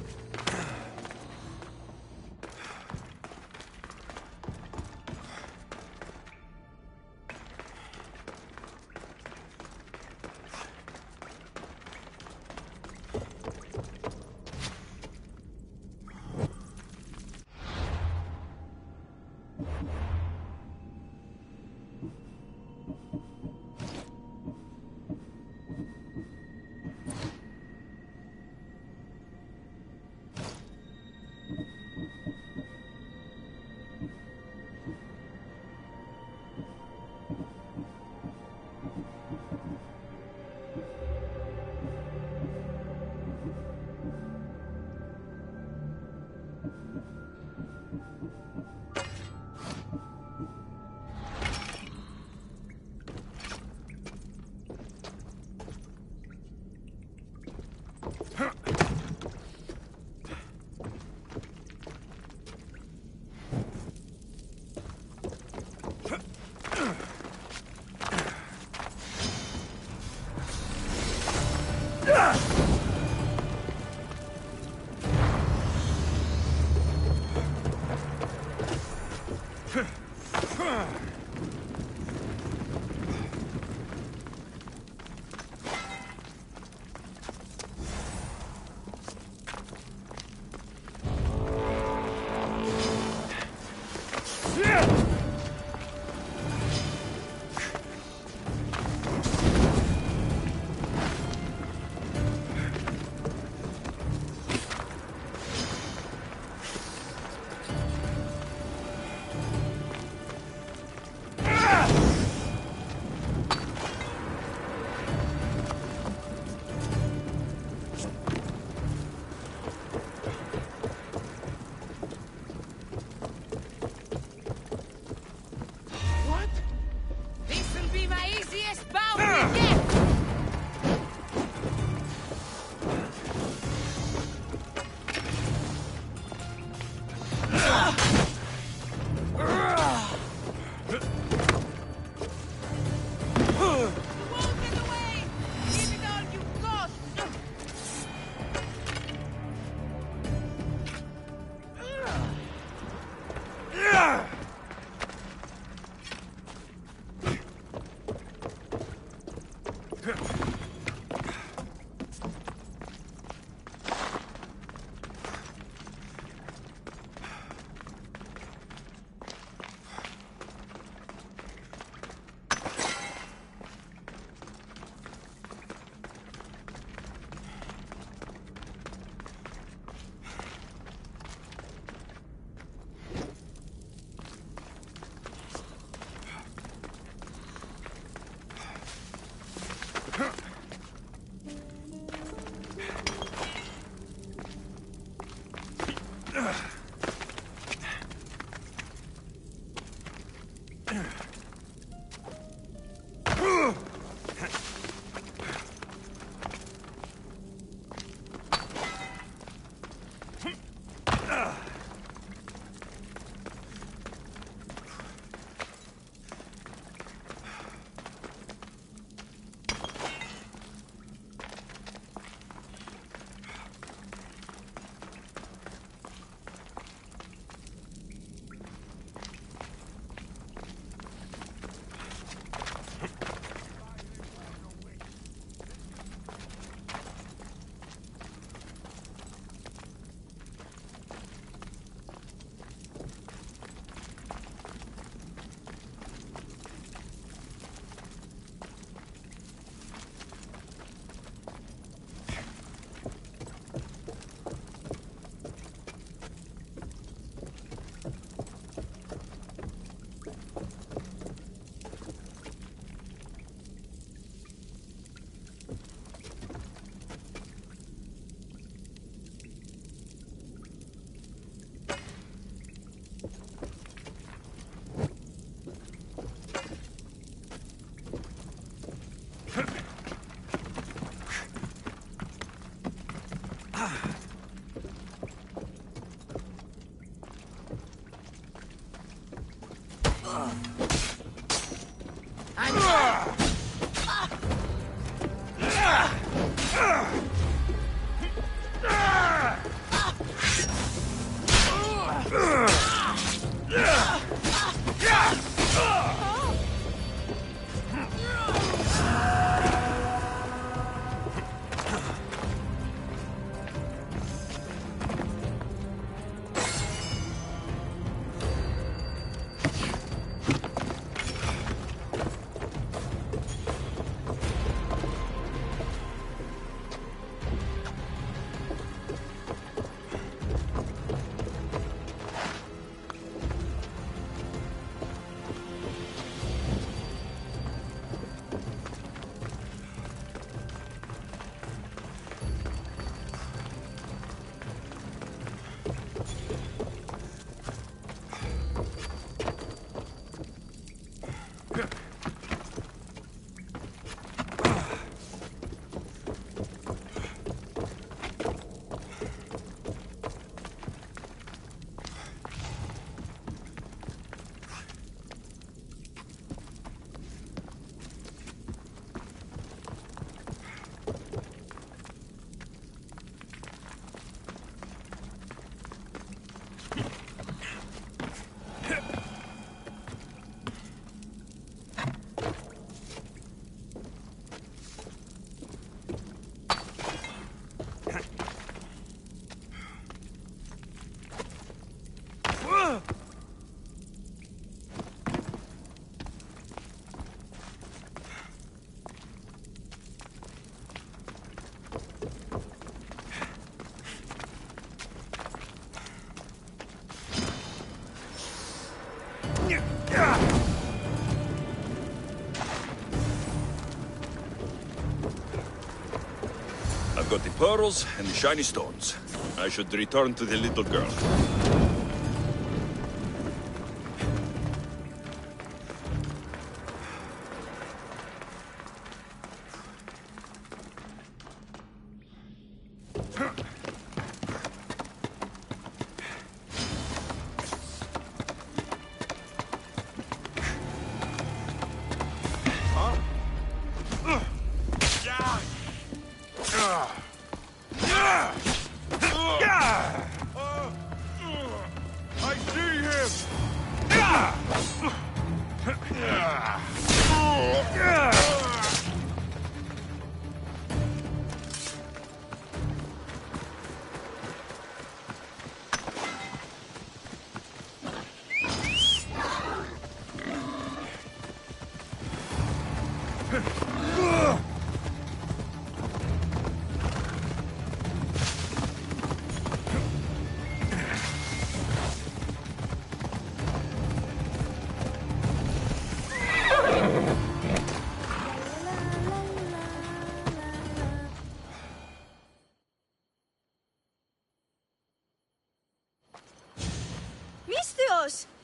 I've got the pearls and the shiny stones. I should return to the little girl.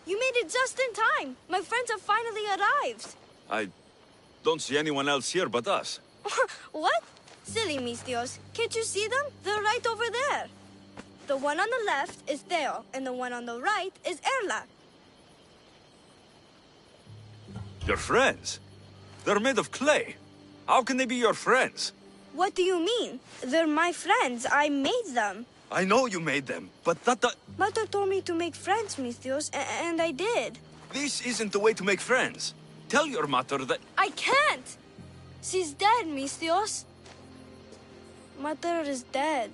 You made it just in time. My friends have finally arrived. I don't see anyone else here but us. What? Silly Mistios. Can't you see them? They're right over there. The one on the left is Theo, and the one on the right is Erla. Your friends? They're made of clay. How can they be your friends? What do you mean? They're my friends. I made them. I know you made them, but that... Mother told me to make friends, Mistios, and I did. This isn't the way to make friends. Tell your mother that... I can't! She's dead, Mistios. Mother is dead.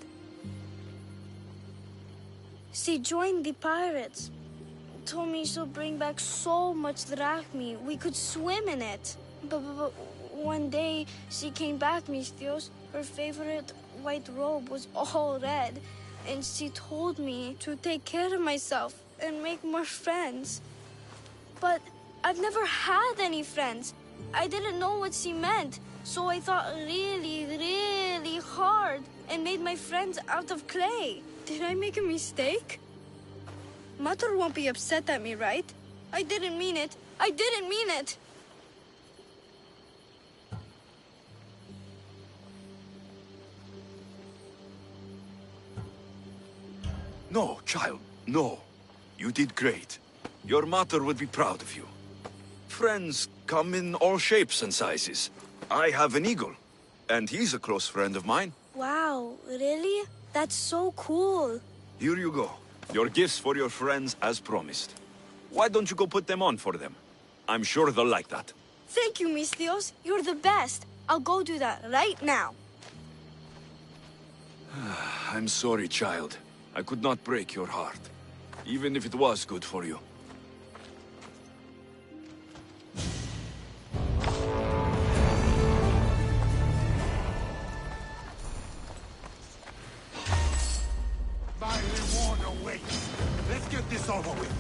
She joined the pirates. Told me she'll bring back so much drachmi, we could swim in it. But one day, she came back, Mistios. Her favorite white robe was all red. And she told me to take care of myself and make more friends. But I've never had any friends. I didn't know what she meant. So I thought really, really hard and made my friends out of clay. Did I make a mistake? Mother won't be upset at me, right? I didn't mean it. I didn't mean it. No, child, no. You did great. Your mother would be proud of you. Friends come in all shapes and sizes. I have an eagle, and he's a close friend of mine. Wow, really? That's so cool. Here you go. Your gifts for your friends as promised. Why don't you go put them on for them? I'm sure they'll like that. Thank you, Mistios. You're the best. I'll go do that right now. I'm sorry, child. I could not break your heart, even if it was good for you. My reward awaits. Let's get this over with.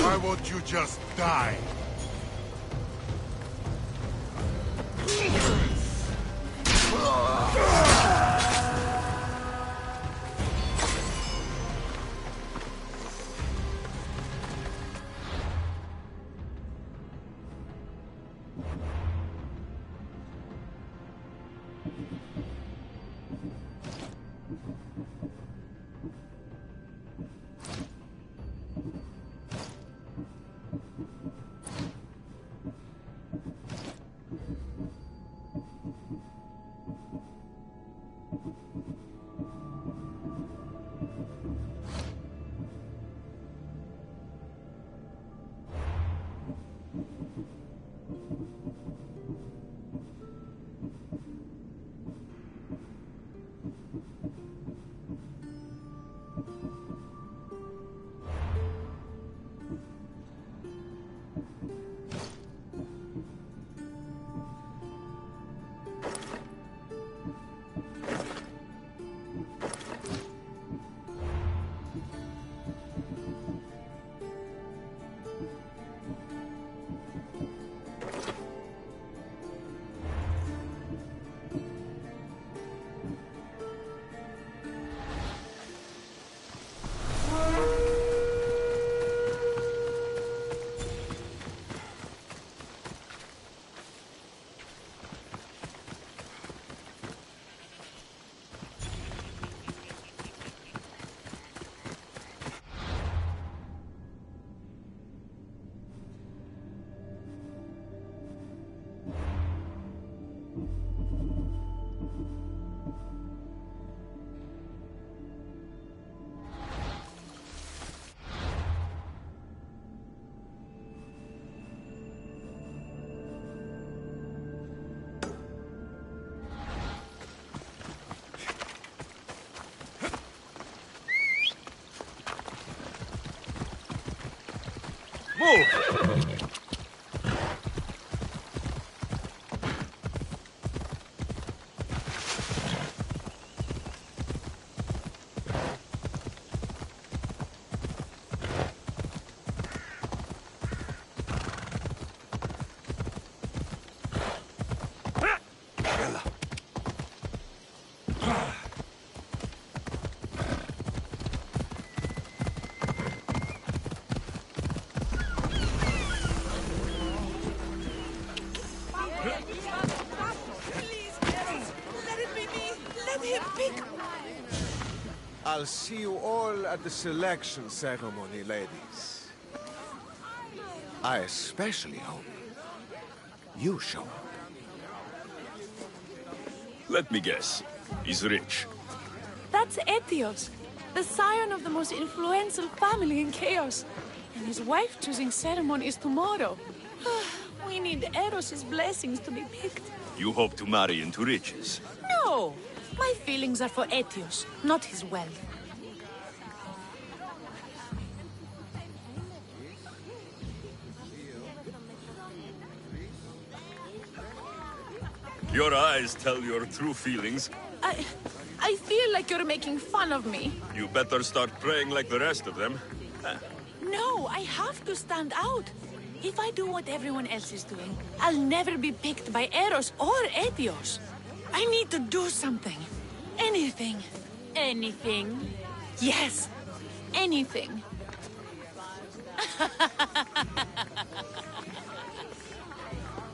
Why won't you just die? Move! I'll see you all at the selection ceremony, ladies. I especially hope you show up. Let me guess. He's rich. That's Etios, the scion of the most influential family in Chaos. And his wife-choosing ceremony is tomorrow. We need Eros' blessings to be picked. You hope to marry into riches. No! My feelings are for Etios, not his wealth. Your eyes tell your true feelings. I feel like you're making fun of me. You better start praying like the rest of them. No, I have to stand out. If I do what everyone else is doing, I'll never be picked by Eros or Etios. I need to do something. Anything. Anything? Yes, anything.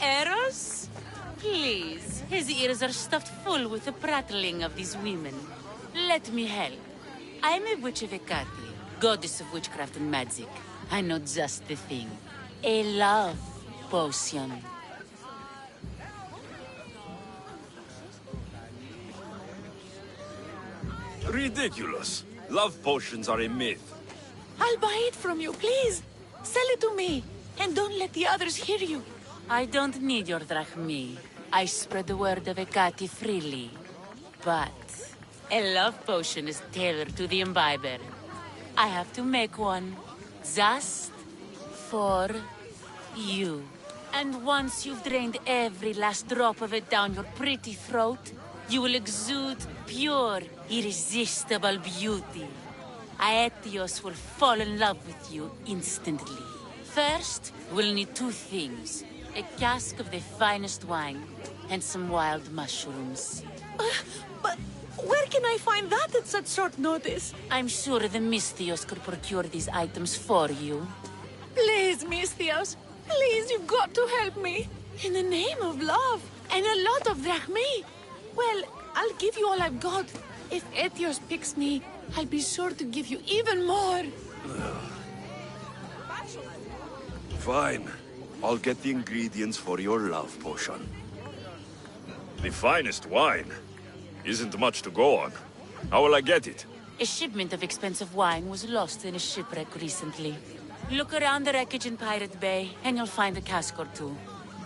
Eros? Please, his ears are stuffed full with the prattling of these women. Let me help. I'm a witch of Hecate, goddess of witchcraft and magic. I know just the thing. A love potion. Ridiculous. Love potions are a myth. I'll buy it from you, please. Sell it to me. And don't let the others hear you. I don't need your drachmi. I spread the word of Hecate freely. But a love potion is tailored to the imbiber. I have to make one. Just for you. And once you've drained every last drop of it down your pretty throat, you will exude pure, irresistible beauty. Aetios will fall in love with you instantly. First, we'll need two things. A cask of the finest wine, and some wild mushrooms. But where can I find that at such short notice? I'm sure the Misthios could procure these items for you. Please, Misthios. Please, you've got to help me. In the name of love, and a lot of drachmi. Well, I'll give you all I've got. If Etios picks me, I'll be sure to give you even more. Fine. I'll get the ingredients for your love potion. The finest wine? Isn't much to go on. How will I get it? A shipment of expensive wine was lost in a shipwreck recently. Look around the wreckage in Pirate Bay, and you'll find a cask or two.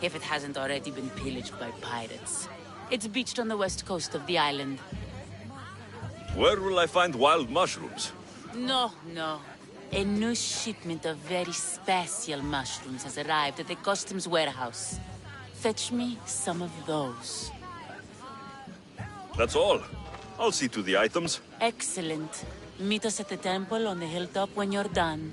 If it hasn't already been pillaged by pirates. It's beached on the west coast of the island. Where will I find wild mushrooms? No. A new shipment of very special mushrooms has arrived at the customs warehouse. Fetch me some of those. That's all. I'll see to the items. Excellent. Meet us at the temple on the hilltop when you're done.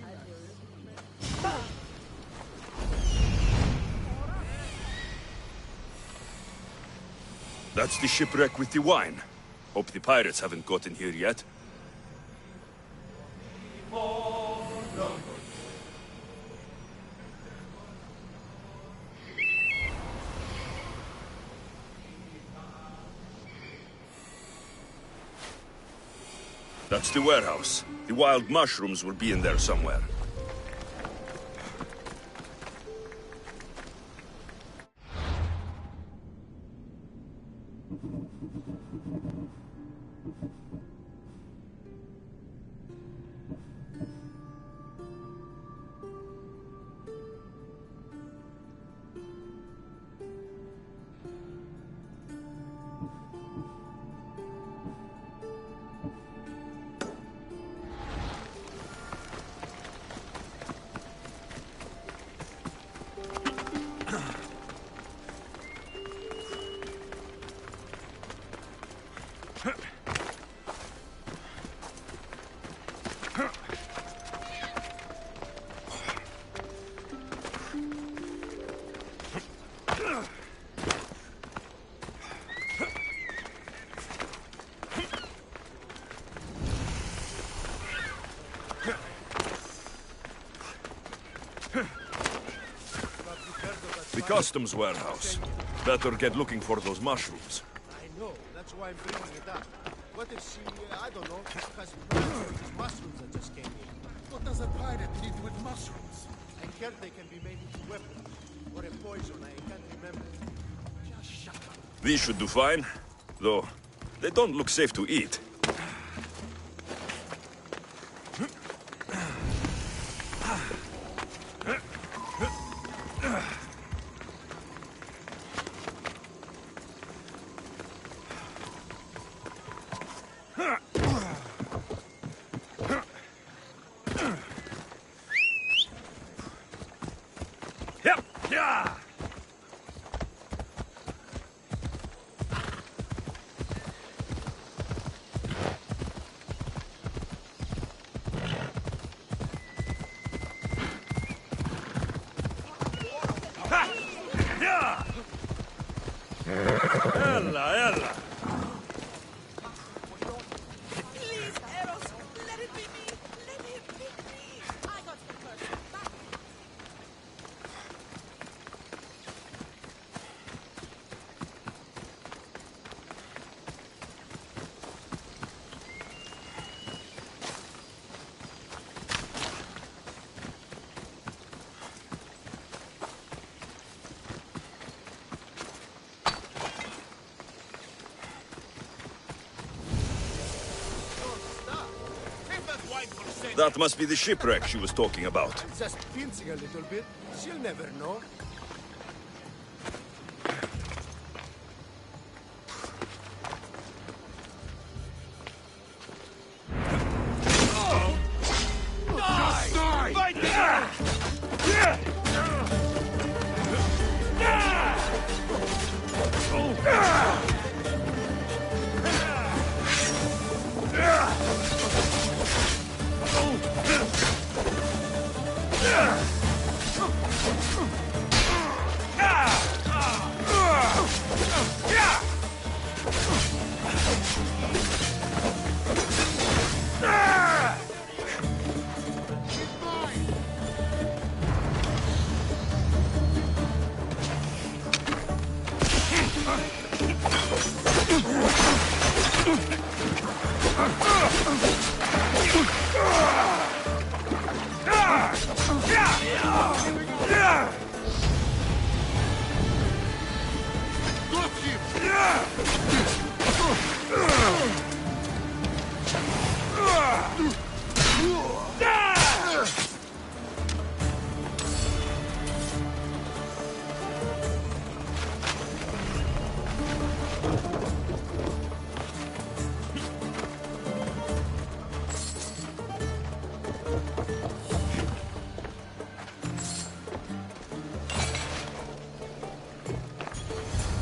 That's the shipwreck with the wine. Hope the pirates haven't gotten here yet. That's the warehouse. The wild mushrooms will be in there somewhere. The customs warehouse. Better get looking for those mushrooms. I know, that's why I'm bringing it up. What if she, I don't know, has these mushrooms that just came in? What does a pirate need with mushrooms? I heard they can be made into weapons. Or a poison, I can't remember. Just shut up. These should do fine. Though, They don't look safe to eat. That must be the shipwreck she was talking about. Just fencing a little bit. She'll never know.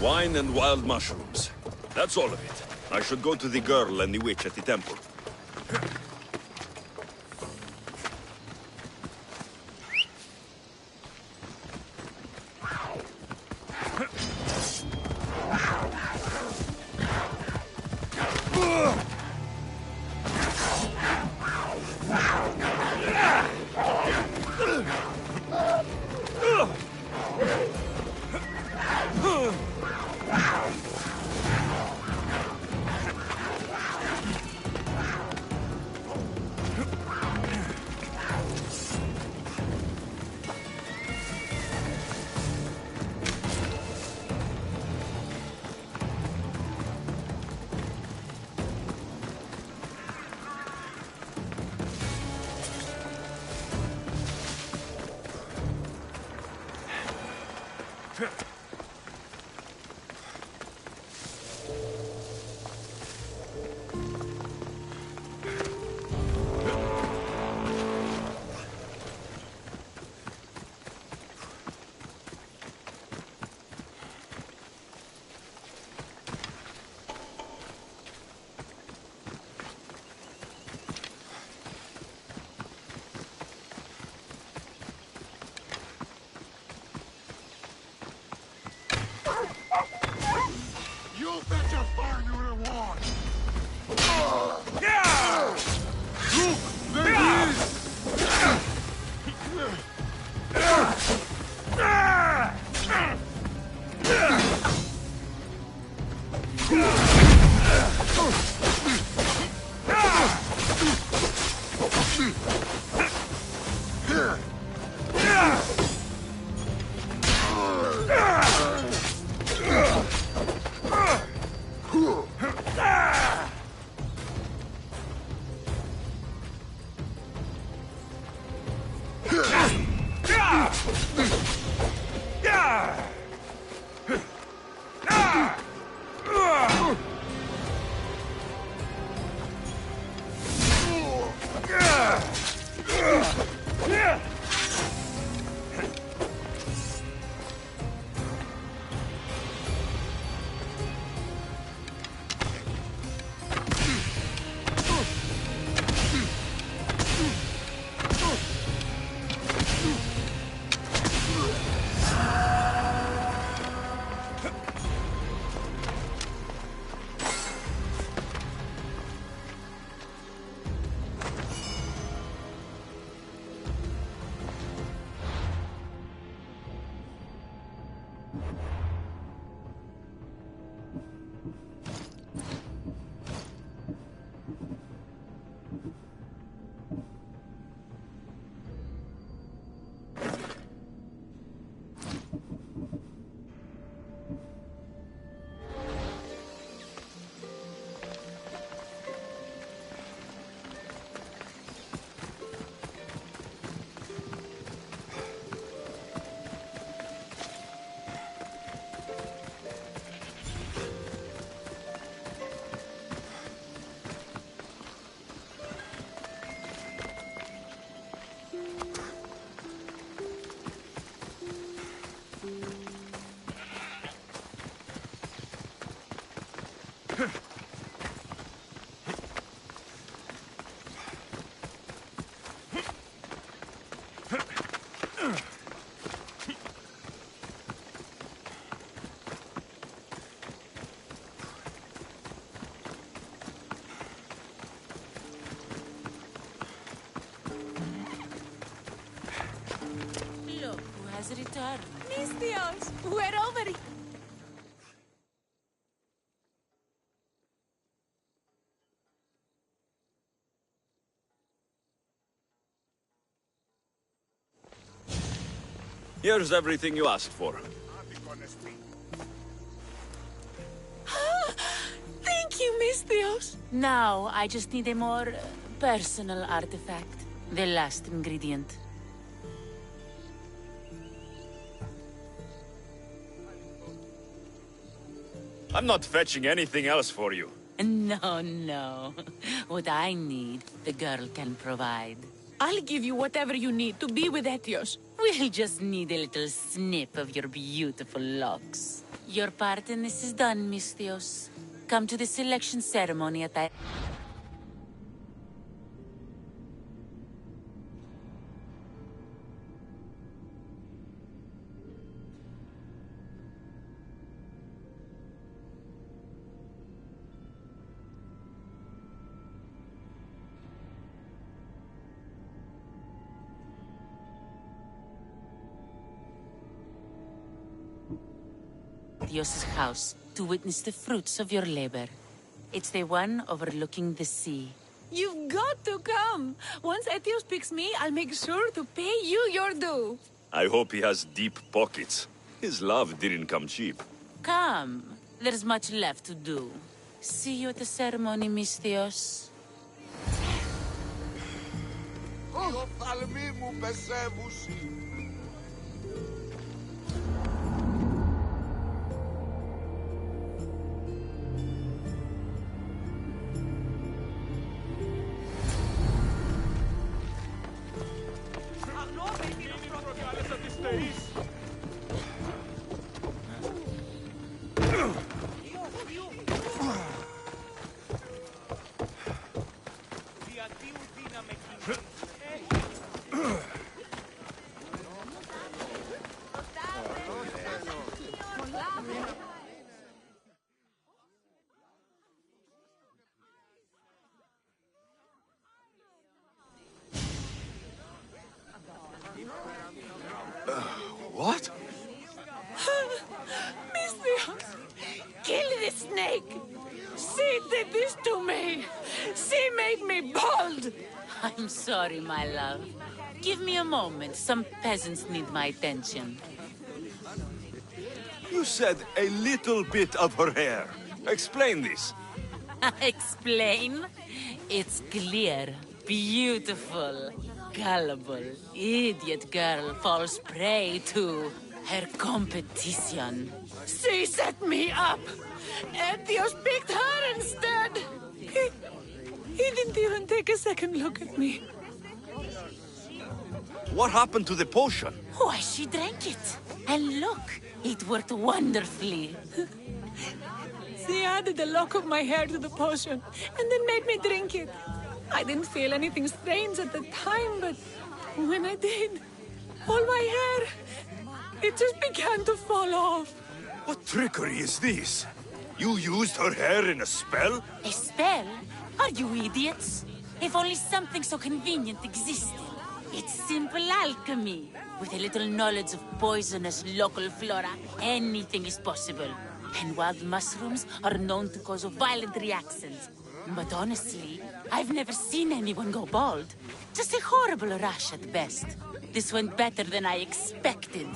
Wine and wild mushrooms. That's all of it. I should go to the girl and the witch at the temple. return. Mistios, we're over it. Here's everything you asked for. Thank you, Mistios. Now, I just need a more personal artifact. The last ingredient. I'm not fetching anything else for you. No, no. What I need, the girl can provide. I'll give you whatever you need to be with Etios. We'll just need a little snip of your beautiful locks. Your part in this is done, Mistios. Come to the selection ceremony at the... Etios' house to witness the fruits of your labor. It's the one overlooking the sea. You've got to come. Once Etios picks me, I'll make sure to pay you your due. I hope he has deep pockets. His love didn't come cheap. Come. There's much left to do. See you at the ceremony, Mistios. What? Mistios, kill this snake. She did this to me. She made me bald. I'm sorry, my love. Give me a moment. Some peasants need my attention. You said a little bit of her hair. Explain this. Explain? It's clear, beautiful, gullible, idiot girl falls prey to her competition. She set me up. Etios picked her instead. He didn't even take a second look at me. What happened to the potion? Why, she drank it. And look, it worked wonderfully. She added a lock of my hair to the potion and then made me drink it. I didn't feel anything strange at the time, but when I did, all my hair, it just began to fall off. What trickery is this? You used her hair in a spell? A spell? Are you idiots? If only something so convenient existed. It's simple alchemy. With a little knowledge of poisonous local flora, anything is possible. And wild mushrooms are known to cause violent reactions. But honestly, I've never seen anyone go bald. Just a horrible rash at best. This went better than I expected.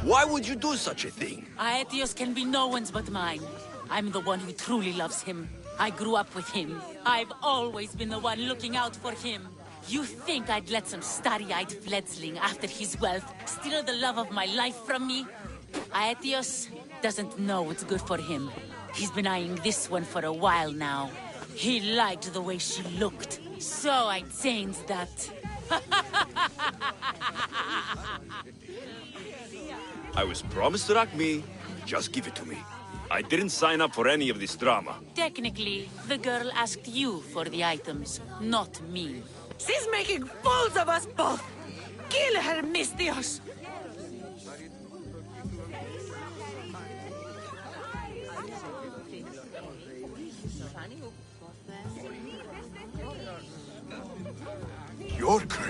Why would you do such a thing? Aetios can be no one's but mine. I'm the one who truly loves him. I grew up with him. I've always been the one looking out for him. You think I'd let some starry-eyed fledgling after his wealth steal the love of my life from me? Aetios doesn't know what's good for him. He's been eyeing this one for a while now. He liked the way she looked, so I changed that. I was promised Rakmi. Just give it to me. I didn't sign up for any of this drama. Technically, the girl asked you for the items, not me. She's making fools of us both! Kill her, Mistios!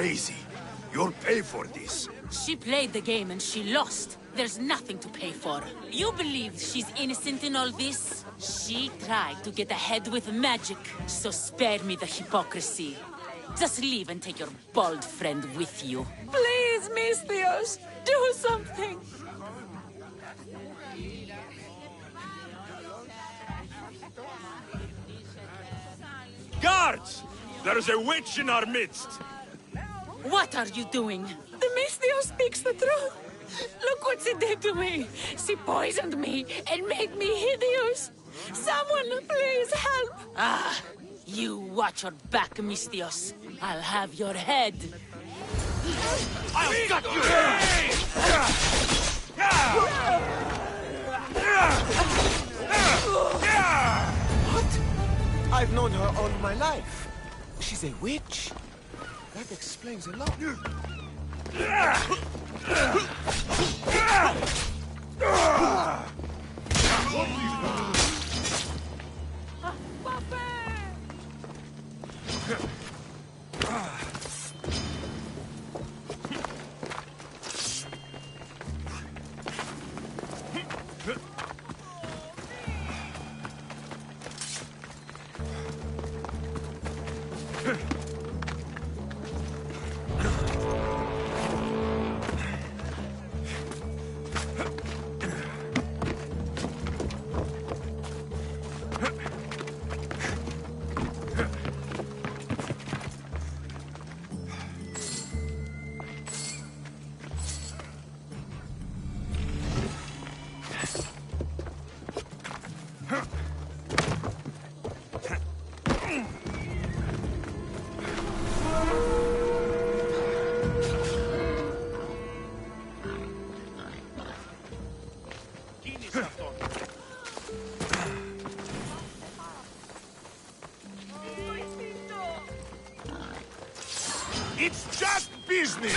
crazy. You'll pay for this. She played the game and she lost. There's nothing to pay for. You believe she's innocent in all this? She tried to get ahead with magic, so spare me the hypocrisy. Just leave and take your bald friend with you. Please, Misthios, do something. Guards! There's a witch in our midst! What are you doing? The Misthios speaks the truth. Look what she did to me. She poisoned me and made me hideous. Someone, please help. Ah, you watch your back, Misthios. I'll have your head. I've got you! What? I've known her all my life. She's a witch. That explains a lot. It's just business!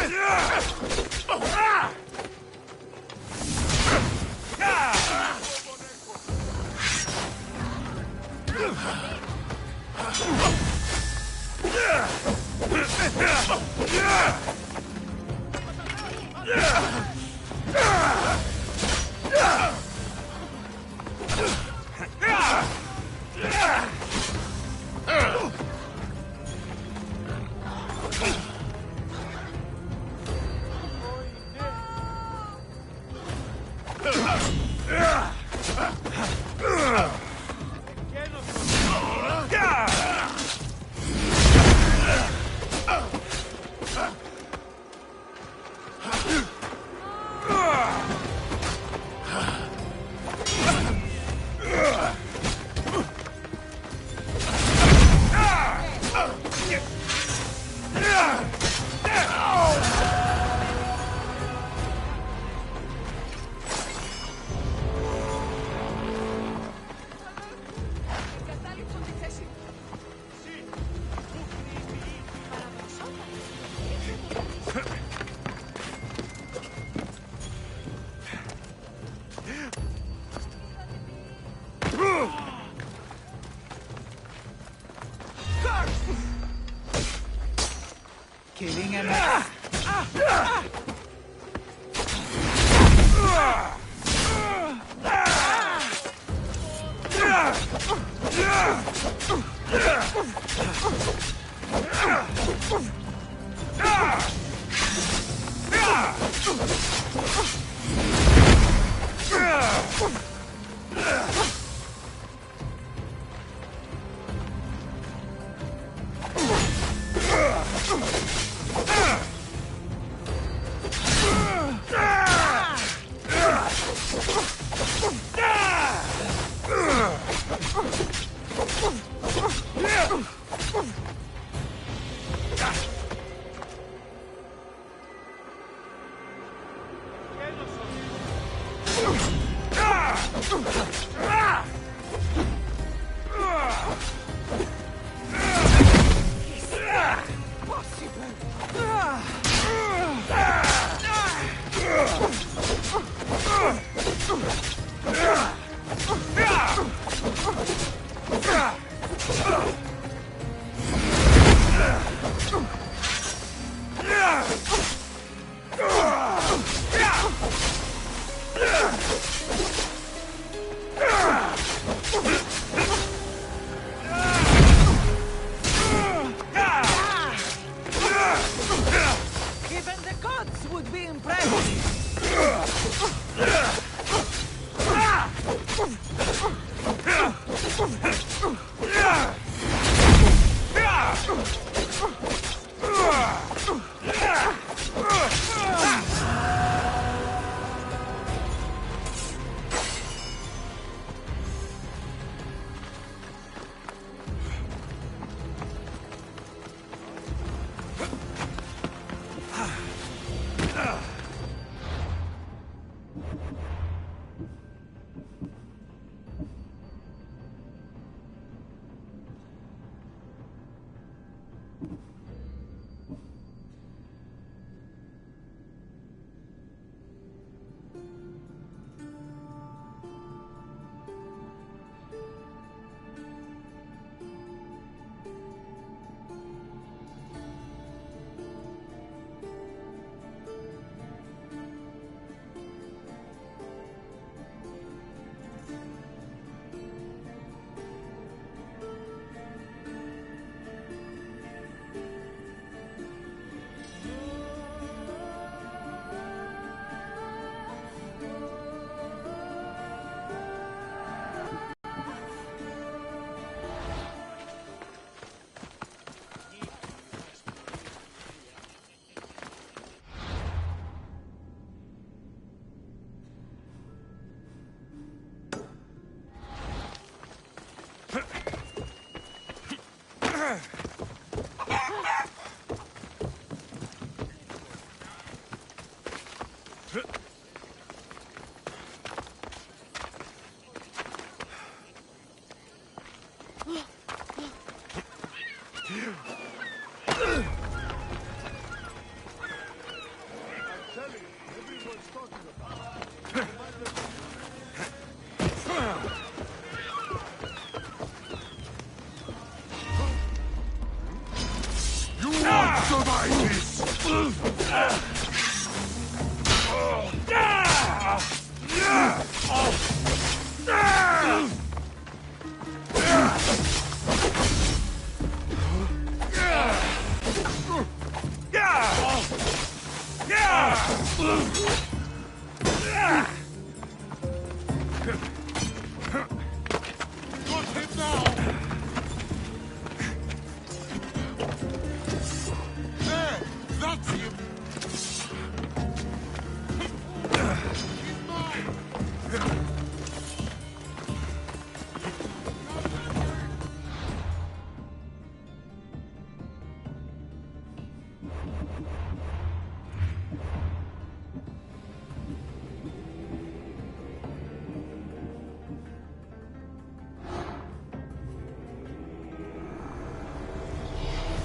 Killing him. Ah! You won't survive this!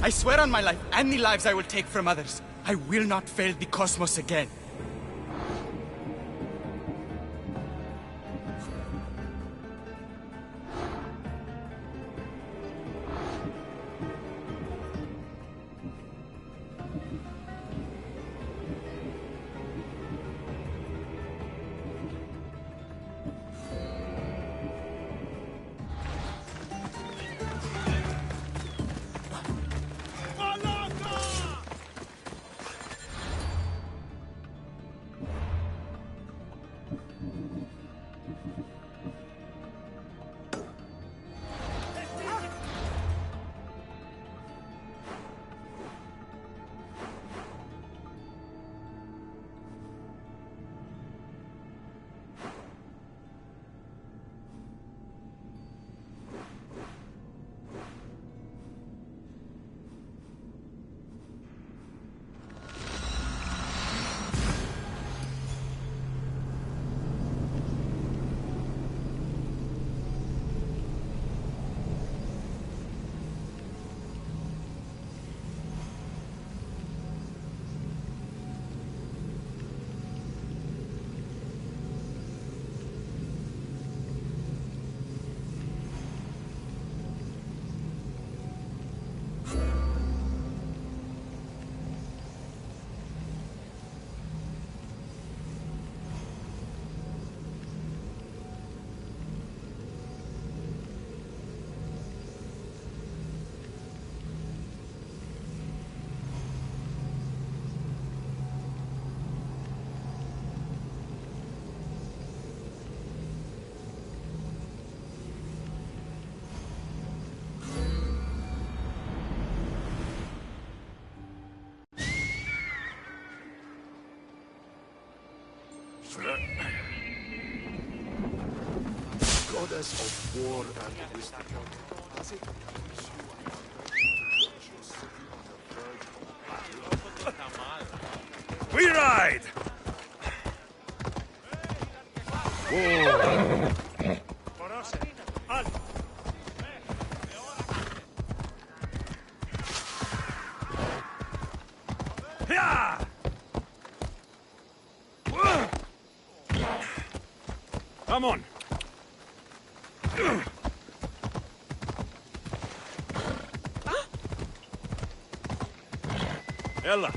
I swear on my life, and the lives I will take from others, I will not fail the cosmos again. Goddess of war and wisdom. Does it we ride! Whoa! Come on! Ella!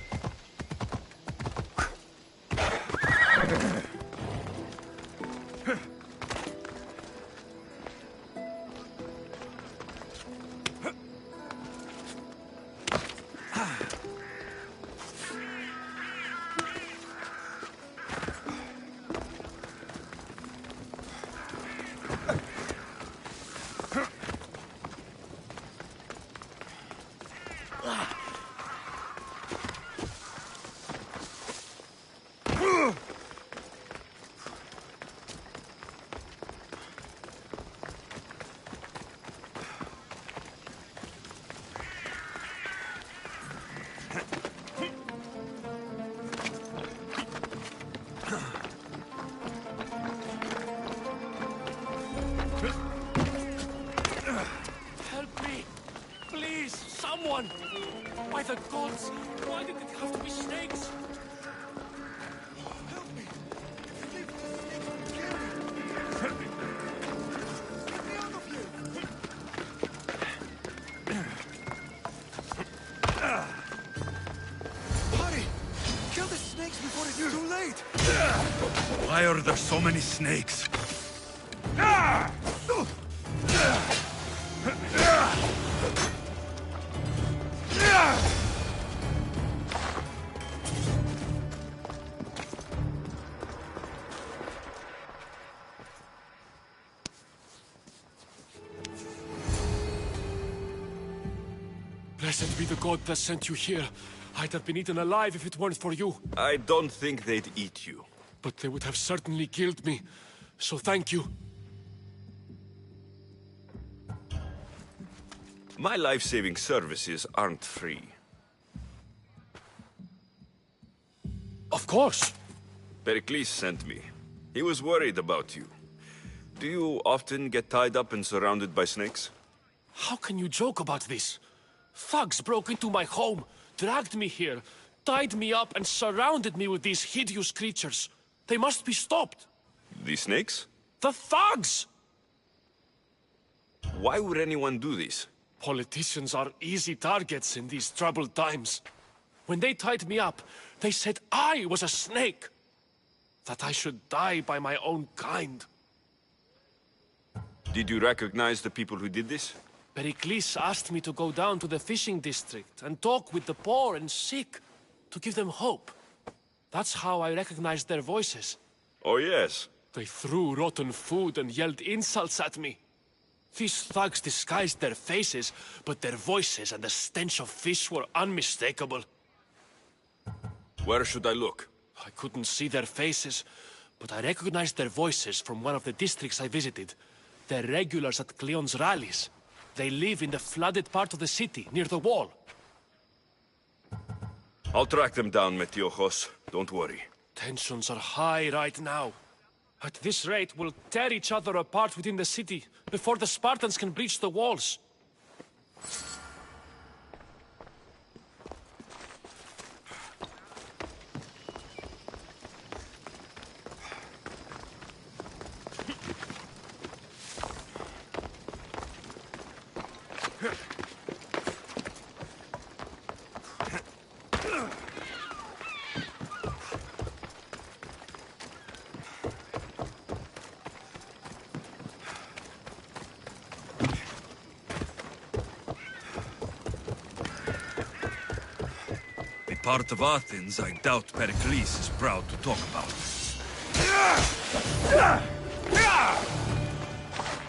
one! By the gods! Why did it have to be snakes? Help me! Hurry! Kill the snakes before it's too late! Why are there so many snakes? Blessed be the god that sent you here. I'd have been eaten alive if it weren't for you. I don't think they'd eat you. But they would have certainly killed me. So thank you. My life-saving services aren't free. Of course. Pericles sent me. He was worried about you. Do you often get tied up and surrounded by snakes? How can you joke about this? Thugs broke into my home, dragged me here, tied me up and surrounded me with these hideous creatures. They must be stopped. The snakes? The thugs! Why would anyone do this? Politicians are easy targets in these troubled times. When they tied me up, they said I was a snake. That I should die by my own kind. Did you recognize the people who did this? Pericles asked me to go down to the fishing district and talk with the poor and sick, to give them hope. That's how I recognized their voices. Oh, yes. They threw rotten food and yelled insults at me. These thugs disguised their faces, but their voices and the stench of fish were unmistakable. Where should I look? I couldn't see their faces, but I recognized their voices from one of the districts I visited. They're regulars at Cleon's rallies. They live in the flooded part of the city, near the wall. I'll track them down, Metiojos. Don't worry. Tensions are high right now. At this rate, we'll tear each other apart within the city, before the Spartans can breach the walls. Part of Athens I doubt Pericles is proud to talk about.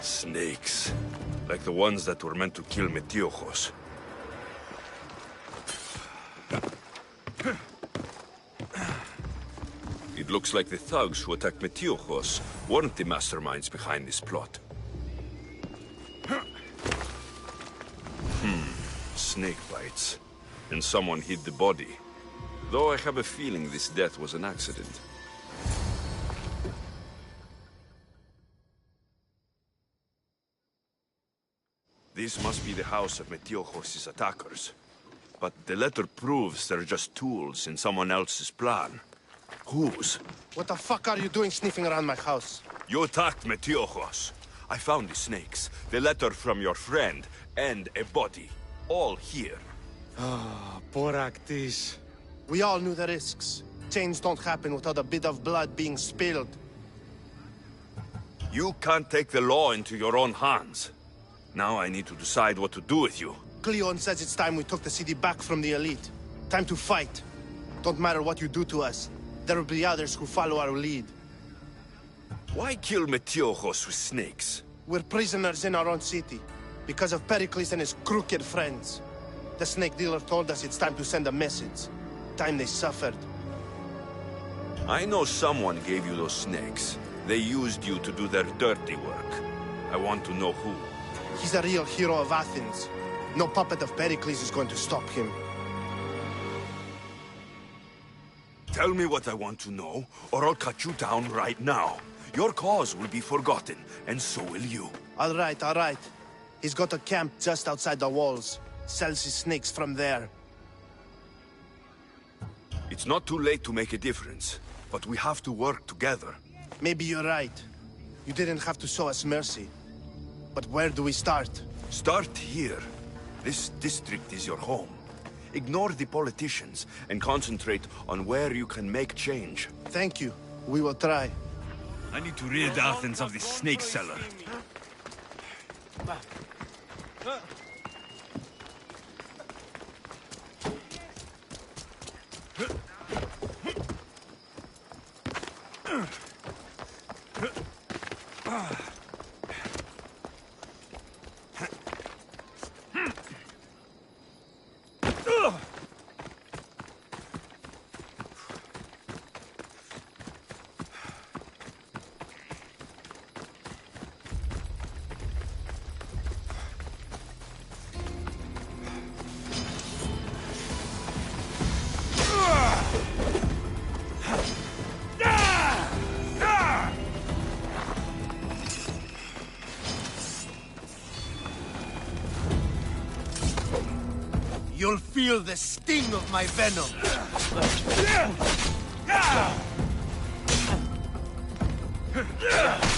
Snakes. Like the ones that were meant to kill Metiojos. It looks like the thugs who attacked Metiojos weren't the masterminds behind this plot. Snake bites. And someone hid the body. Though I have a feeling this death was an accident. This must be the house of Metiojos' attackers. But the letter proves they're just tools in someone else's plan. Whose? What the fuck are you doing sniffing around my house? You attacked Metiojos. I found the snakes, the letter from your friend, and a body. All here. Ah, poor Actis. We all knew the risks. Change don't happen without a bit of blood being spilled. You can't take the law into your own hands. Now I need to decide what to do with you. Cleon says it's time we took the city back from the elite. Time to fight. Don't matter what you do to us. There will be others who follow our lead. Why kill Metiojos with snakes? We're prisoners in our own city. Because of Pericles and his crooked friends. The snake dealer told us it's time to send a message. Time they suffered. I know someone gave you those snakes. They used you to do their dirty work. I want to know who. He's a real hero of Athens. No puppet of Pericles is going to stop him. Tell me what I want to know, or I'll cut you down right now. Your cause will be forgotten, and so will you. All right, all right. He's got a camp just outside the walls. sells his snakes from there. It's not too late to make a difference, but we have to work together. Maybe you're right. You didn't have to show us mercy. But where do we start? Start here. This district is your home. Ignore the politicians and concentrate on where you can make change. Thank you. We will try. I need to rid Athens of this snake seller. You'll feel the sting of my venom.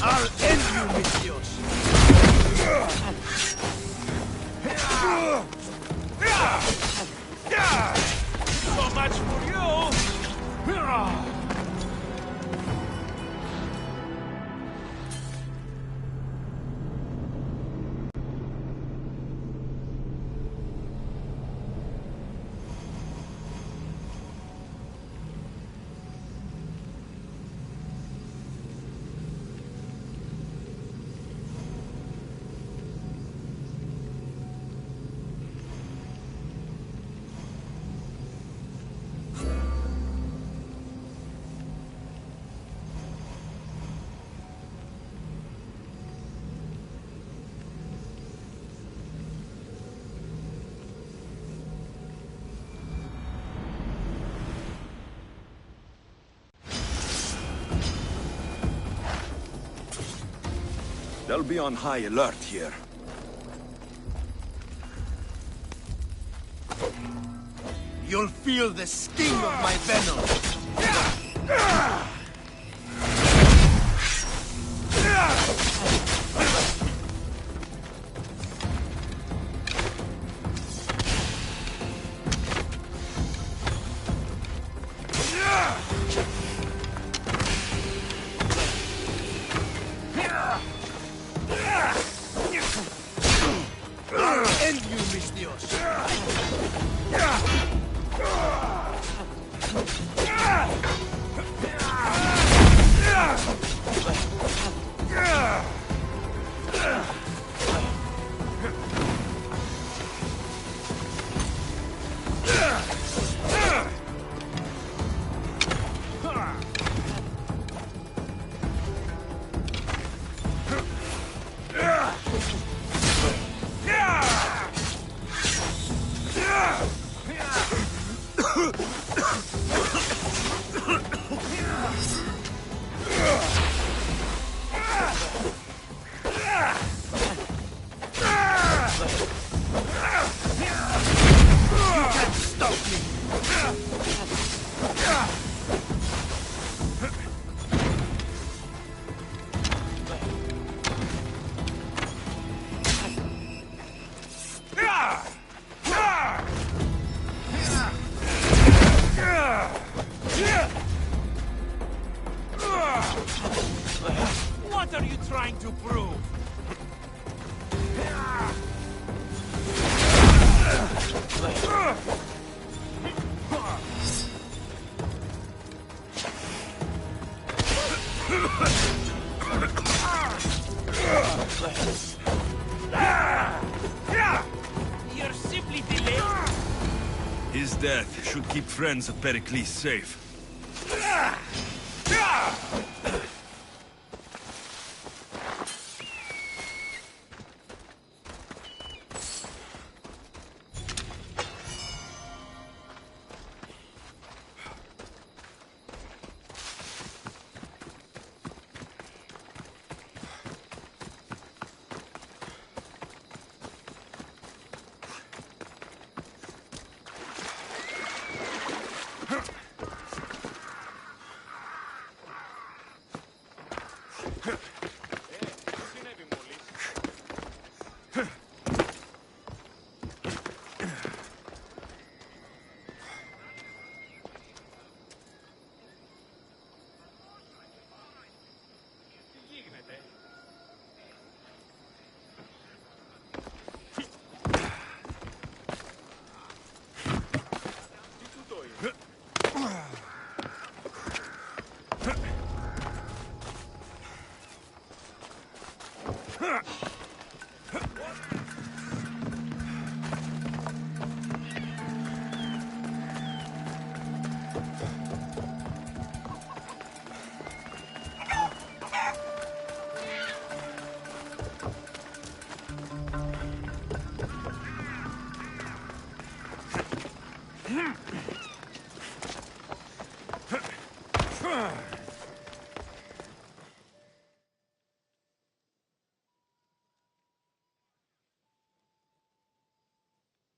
I'll end you, Misthios. So much for you! They'll be on high alert here. You'll feel the sting of my venom. I'll end you, Misthios. What are you trying to prove? You're simply delayed. His death should keep friends of Pericles safe.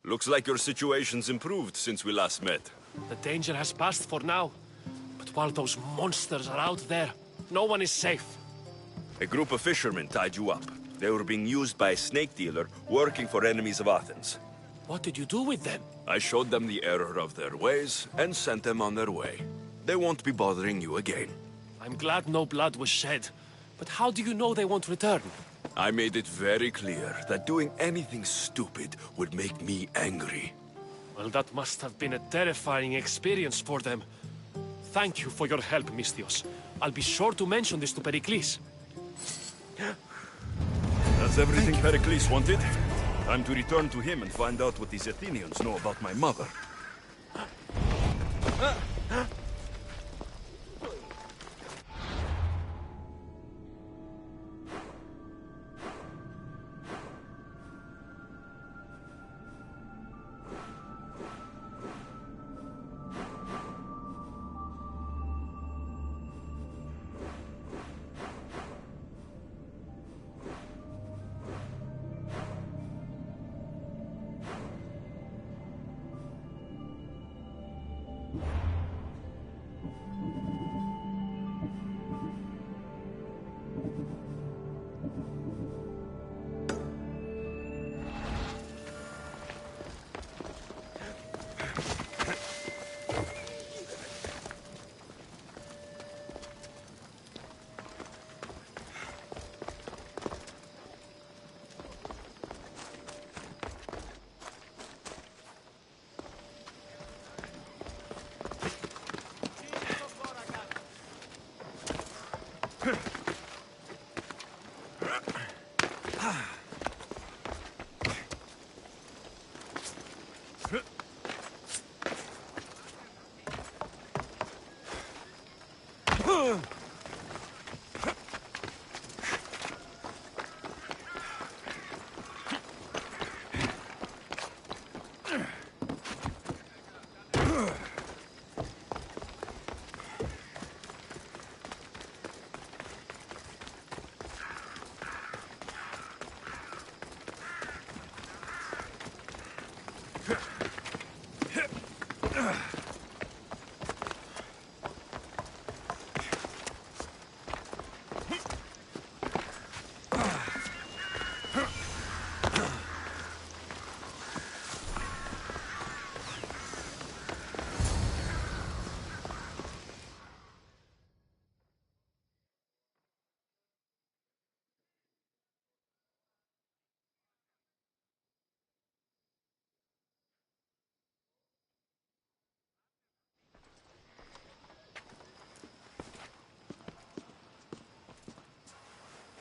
Looks like your situation's improved since we last met. The danger has passed for now. But while those monsters are out there, no one is safe. A group of fishermen tied you up. They were being used by a snake dealer working for enemies of Athens. What did you do with them? I showed them the error of their ways and sent them on their way. They won't be bothering you again. I'm glad no blood was shed. But how do you know they won't return? I made it very clear that doing anything stupid would make me angry. Well, that must have been a terrifying experience for them. Thank you for your help, Misthios. I'll be sure to mention this to Pericles. That's everything Pericles wanted. Time to return to him and find out what these Athenians know about my mother.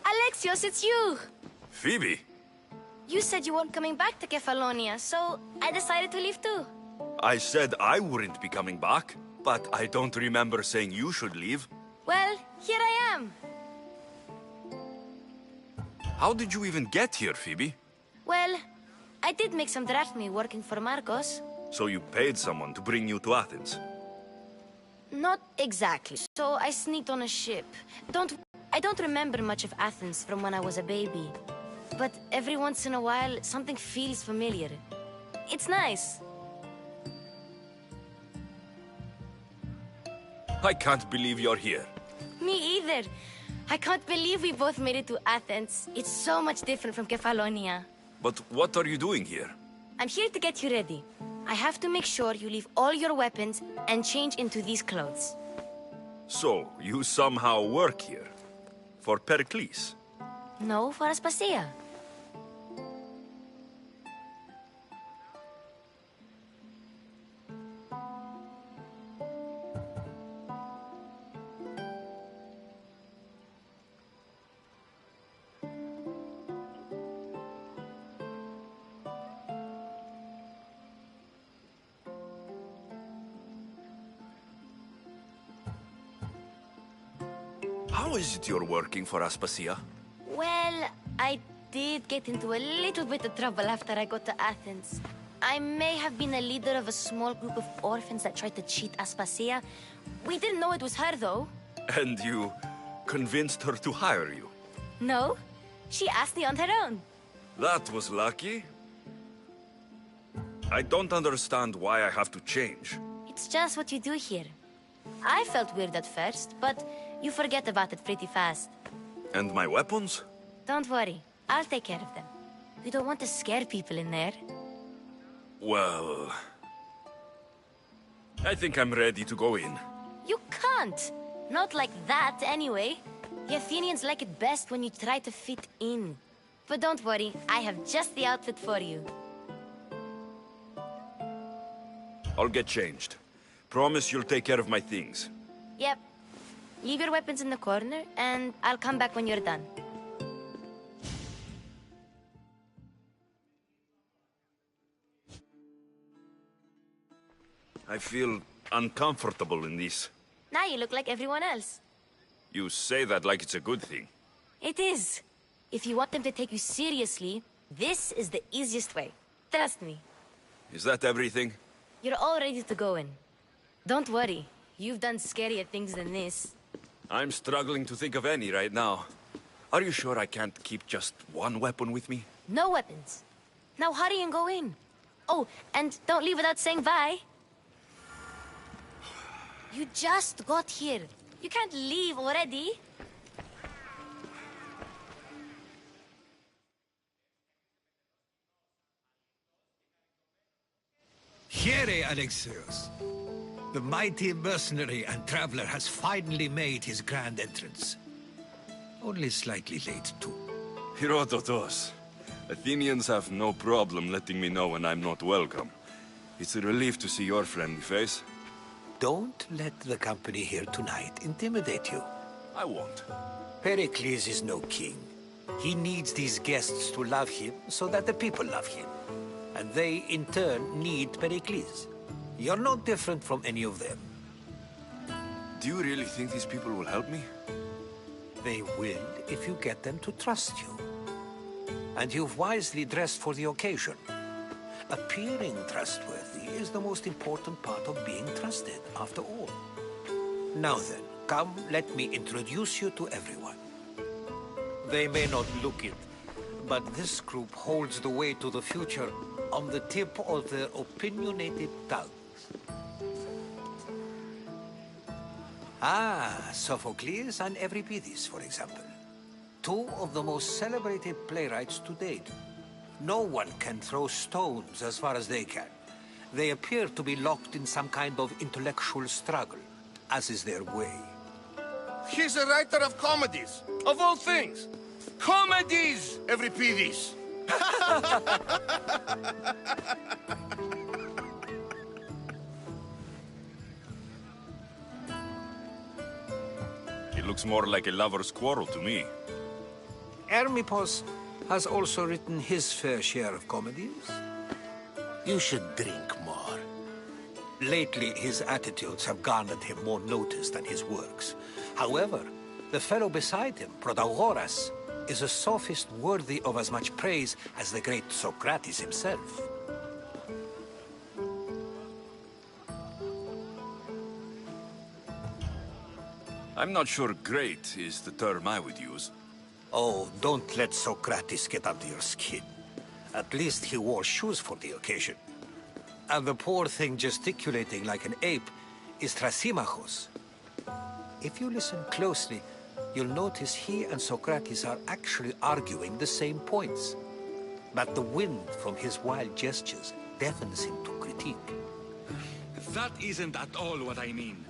Alexios, it's you! Phoebe? You said you weren't coming back to Kefalonia, so I decided to leave too. I said I wouldn't be coming back, but I don't remember saying you should leave. Well, here I am. How did you even get here, Phoebe? Well, I did make some drachmi working for Marcos. So you paid someone to bring you to Athens? Not exactly. So I sneaked on a ship. I don't remember much of Athens from when I was a baby. But every once in a while, something feels familiar. It's nice. I can't believe you're here. Me either. I can't believe we both made it to Athens. It's so much different from Kefalonia. But what are you doing here? I'm here to get you ready. I have to make sure you leave all your weapons and change into these clothes. So, you somehow work here? For Pericles? No, for Aspasia. How is it you're working for Aspasia? Well, I did get into a little bit of trouble after I got to Athens. I may have been a leader of a small group of orphans that tried to cheat Aspasia. We didn't know it was her, though. And you convinced her to hire you? No, she asked me on her own. That was lucky. I don't understand why I have to change. It's just what you do here. I felt weird at first, but you forget about it pretty fast. And my weapons? Don't worry, I'll take care of them. We don't want to scare people in there. Well... I think I'm ready to go in. You can't! Not like that, anyway. The Athenians like it best when you try to fit in. But don't worry, I have just the outfit for you. I'll get changed. Promise you'll take care of my things. Yep. Leave your weapons in the corner, and I'll come back when you're done. I feel uncomfortable in this. Now you look like everyone else. You say that like it's a good thing. It is. If you want them to take you seriously, this is the easiest way. Trust me. Is that everything? You're all ready to go in. Don't worry. You've done scarier things than this. I'm struggling to think of any right now. Are you sure I can't keep just one weapon with me? No weapons. Now hurry and go in. Oh, and don't leave without saying bye. You just got here. You can't leave already. Here, Alexios. The mighty mercenary and traveler has finally made his grand entrance. Only slightly late, too. Herodotos. Athenians have no problem letting me know when I'm not welcome. It's a relief to see your friendly face. Don't let the company here tonight intimidate you. I won't. Pericles is no king. He needs these guests to love him so that the people love him. And they, in turn, need Pericles. You're no different from any of them. Do you really think these people will help me? They will if you get them to trust you. And you've wisely dressed for the occasion. Appearing trustworthy is the most important part of being trusted, after all. Now then, come, let me introduce you to everyone. They may not look it, but this group holds the way to the future on the tip of their opinionated tongues. Ah, Sophocles and Euripides, for example. Two of the most celebrated playwrights to date. No one can throw stones as far as they can. They appear to be locked in some kind of intellectual struggle, as is their way. He's a writer of comedies, of all things. Comedies, Euripides. It looks more like a lover's quarrel to me. Hermippos has also written his fair share of comedies. You should drink more. Lately, his attitudes have garnered him more notice than his works. However, the fellow beside him, Protagoras, is a sophist worthy of as much praise as the great Socrates himself. I'm not sure great is the term I would use. Oh, don't let Socrates get under your skin. At least he wore shoes for the occasion. And the poor thing gesticulating like an ape is Thrasymachos. If you listen closely, you'll notice he and Socrates are actually arguing the same points. But the wind from his wild gestures deafens him to critique. That isn't at all what I mean.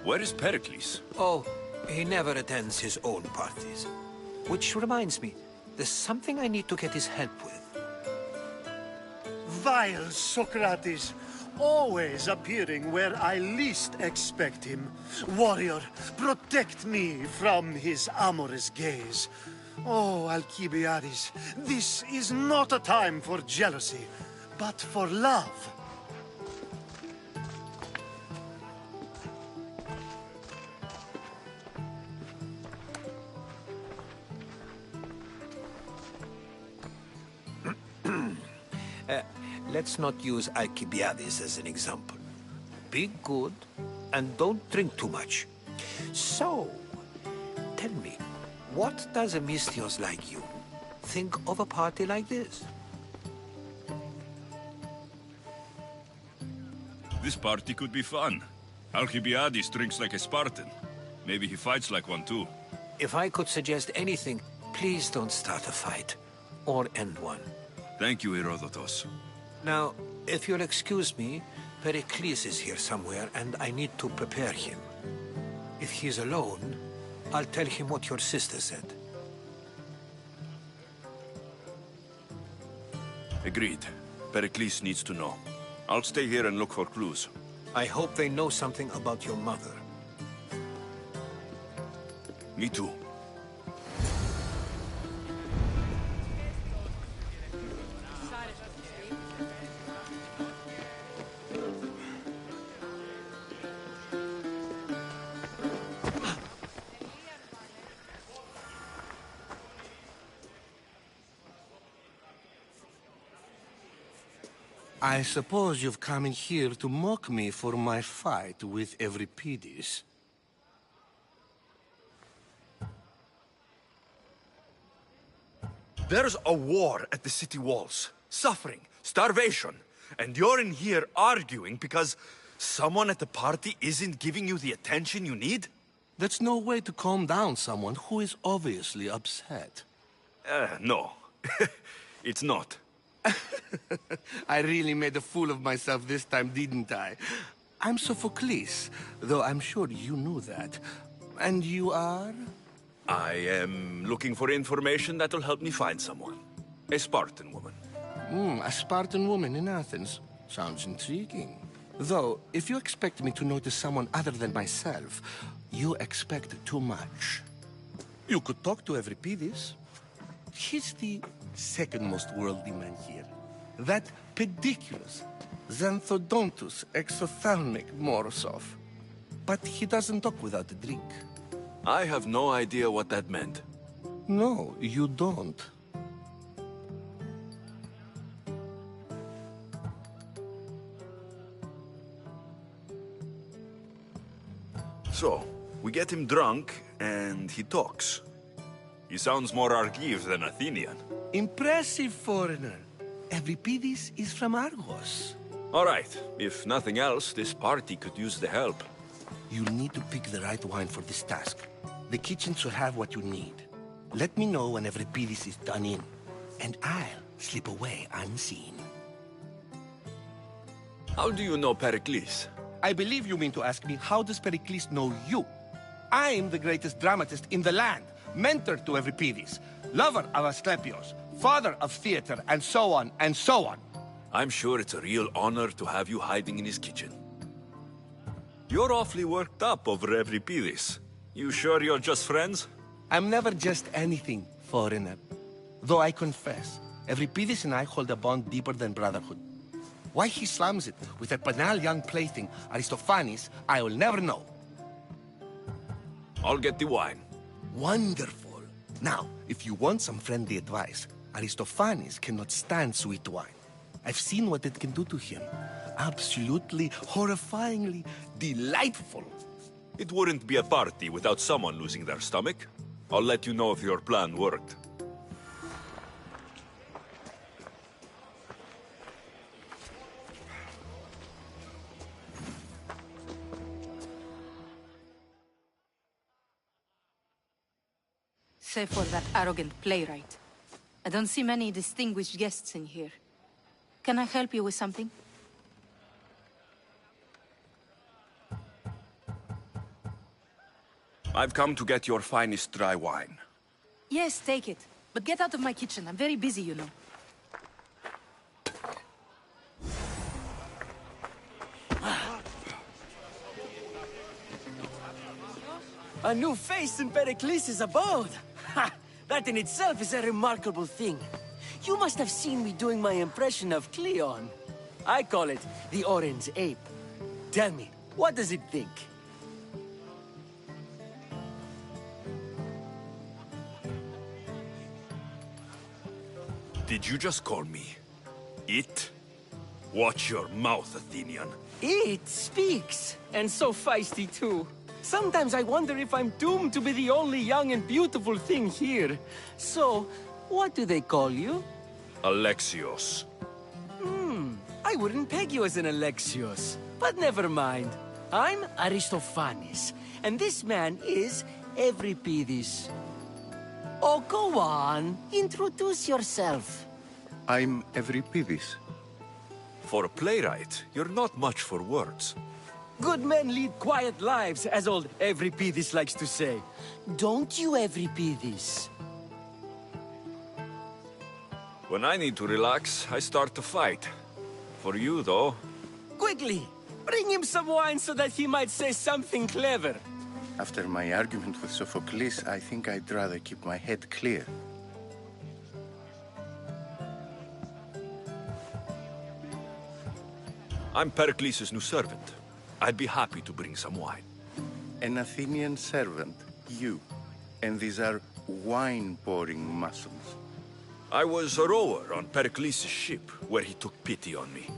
Where is Pericles? Oh, he never attends his own parties. Which reminds me, there's something I need to get his help with. Vile Socrates, always appearing where I least expect him. Warrior, protect me from his amorous gaze. Oh, Alcibiades, this is not a time for jealousy, but for love. Let's not use Alcibiades as an example. Be good, and don't drink too much. So, tell me, what does a Misthios like you think of a party like this? This party could be fun. Alcibiades drinks like a Spartan. Maybe he fights like one too. If I could suggest anything, please don't start a fight, or end one. Thank you, Herodotus. Now, if you'll excuse me, Pericles is here somewhere, and I need to prepare him. If he's alone, I'll tell him what your sister said. Agreed. Pericles needs to know. I'll stay here and look for clues. I hope they know something about your mother. Me too. I suppose you've come in here to mock me for my fight with Euripides. There's a war at the city walls. Suffering, starvation. And you're in here arguing because someone at the party isn't giving you the attention you need? That's no way to calm down someone who is obviously upset. No. It's not. I really made a fool of myself this time, didn't I? I'm Sophocles, though I'm sure you knew that. And you are? I am looking for information that'll help me find someone. A Spartan woman. A Spartan woman in Athens. Sounds intriguing. Though, if you expect me to notice someone other than myself, you expect too much. You could talk to Euripides. He's the second most worldly man here. That pediculous, Xanthodontus exophthalmic Morosov. But he doesn't talk without a drink. I have no idea what that meant. No, you don't. So, we get him drunk, and he talks. He sounds more Argive than Athenian. Impressive, foreigner. Euripides is from Argos. All right. If nothing else, this party could use the help. You'll need to pick the right wine for this task. The kitchen should have what you need. Let me know when Euripides is done in, and I'll slip away unseen. How do you know Pericles? I believe you mean to ask me, how does Pericles know you? I'm the greatest dramatist in the land, mentor to Euripides, lover of Asclepios, father of theater, and so on, and so on. I'm sure it's a real honor to have you hiding in his kitchen. You're awfully worked up over Euripides. You sure you're just friends? I'm never just anything, foreigner. Though I confess, Euripides and I hold a bond deeper than brotherhood. Why he slams it with a banal young plaything, Aristophanes, I will never know. I'll get the wine. Wonderful. Now, if you want some friendly advice, Aristophanes cannot stand sweet wine. I've seen what it can do to him. Absolutely, horrifyingly delightful. It wouldn't be a party without someone losing their stomach. I'll let you know if your plan worked. Save for that arrogant playwright. I don't see many distinguished guests in here. Can I help you with something? I've come to get your finest dry wine. Yes, take it. But get out of my kitchen. I'm very busy, you know. A new face in Pericles' abode! Ha! That in itself is a remarkable thing. You must have seen me doing my impression of Cleon. I call it the Orange Ape. Tell me, what does it think? Did you just call me It? Watch your mouth, Athenian. It speaks, and so feisty too. Sometimes I wonder if I'm doomed to be the only young and beautiful thing here. So, what do they call you? Alexios. I wouldn't peg you as an Alexios. But never mind. I'm Aristophanes, and this man is Euripides. Oh, go on. Introduce yourself. I'm Euripides. For a playwright, you're not much for words. Good men lead quiet lives, as old Euripides likes to say. Don't you, Euripides? When I need to relax, I start to fight. For you, though... Quickly! Bring him some wine so that he might say something clever. After my argument with Sophocles, I think I'd rather keep my head clear. I'm Pericles' new servant. I'd be happy to bring some wine. An Athenian servant, you. And these are wine-pouring muscles. I was a rower on Pericles' ship, where he took pity on me.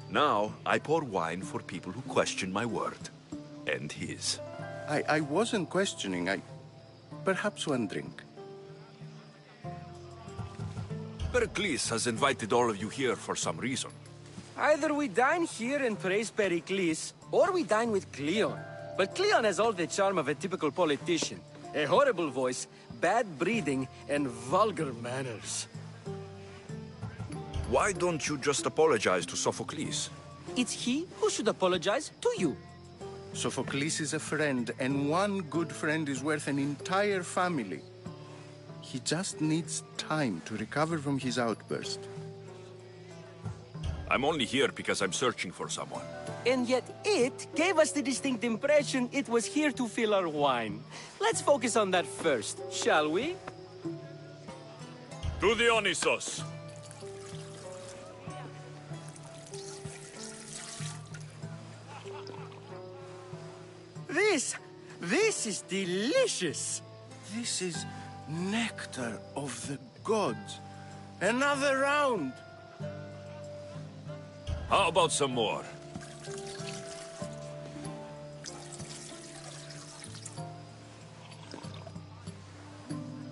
Now, I pour wine for people who question my word. And his. I wasn't questioning, Perhaps one drink. Pericles has invited all of you here for some reason. Either we dine here and praise Pericles, or we dine with Cleon. But Cleon has all the charm of a typical politician. A horrible voice, bad breeding, and vulgar manners. Why don't you just apologize to Sophocles? It's he who should apologize to you. Sophocles is a friend, and one good friend is worth an entire family. He just needs time to recover from his outburst. I'm only here because I'm searching for someone. And yet it gave us the distinct impression it was here to fill our wine. Let's focus on that first, shall we? To Dionysos! This is delicious! This is nectar of the gods. Another round! How about some more?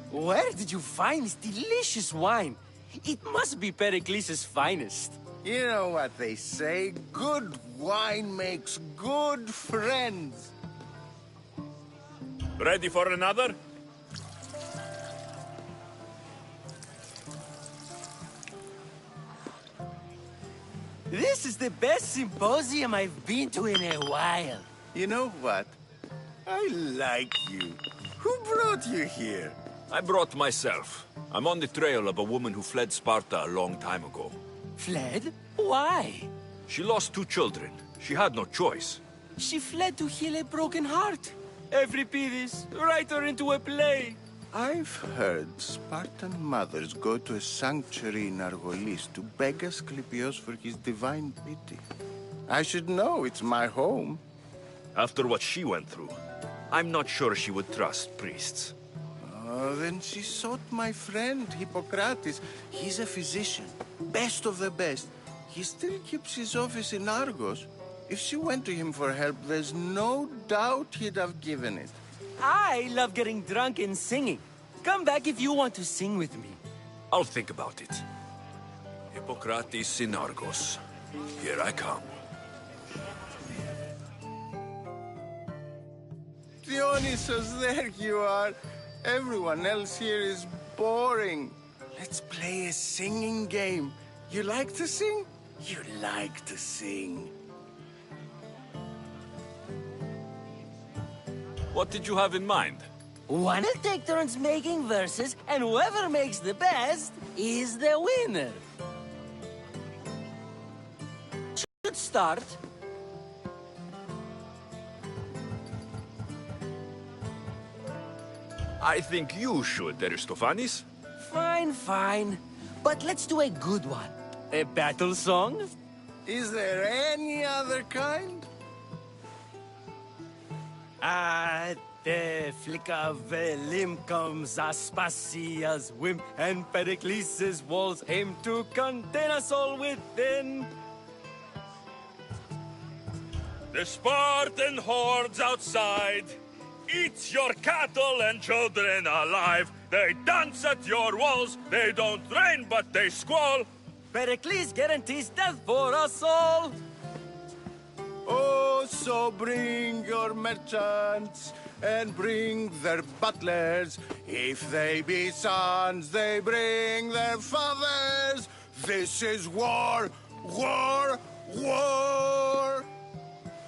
Where did you find this delicious wine? It must be Pericles' finest. You know what they say, good wine makes good friends. Ready for another? This is the best symposium I've been to in a while. You know what? I like you. Who brought you here? I brought myself. I'm on the trail of a woman who fled Sparta a long time ago. Fled? Why? She lost 2 children. She had no choice. She fled to heal a broken heart. Euripides, write her into a play. I've heard Spartan mothers go to a sanctuary in Argolis to beg Asclepios for his divine pity. I should know, it's my home. After what she went through, I'm not sure she would trust priests. Oh, then she sought my friend, Hippocrates. He's a physician, best of the best. He still keeps his office in Argos. If she went to him for help, there's no doubt he'd have given it. I love getting drunk and singing. Come back if you want to sing with me. I'll think about it. Hippocrates in Argos. Here I come. Dionysos, there you are. Everyone else here is boring. Let's play a singing game. You like to sing? You like to sing. What did you have in mind? Wanna take turns making verses, and whoever makes the best is the winner. Should start. I think you should, Aristophanes. Fine, fine. But let's do a good one. A battle song? Is there any other kind? The flicker of a limb comes Aspasia's whim, and Pericles' walls aim to contain us all within. The Spartan hordes outside eat your cattle and children alive. They dance at your walls. They don't rain, but they squall. Pericles guarantees death for us all. Oh, so bring your merchants and bring their butlers. If they be sons, they bring their fathers. This is war, war, war.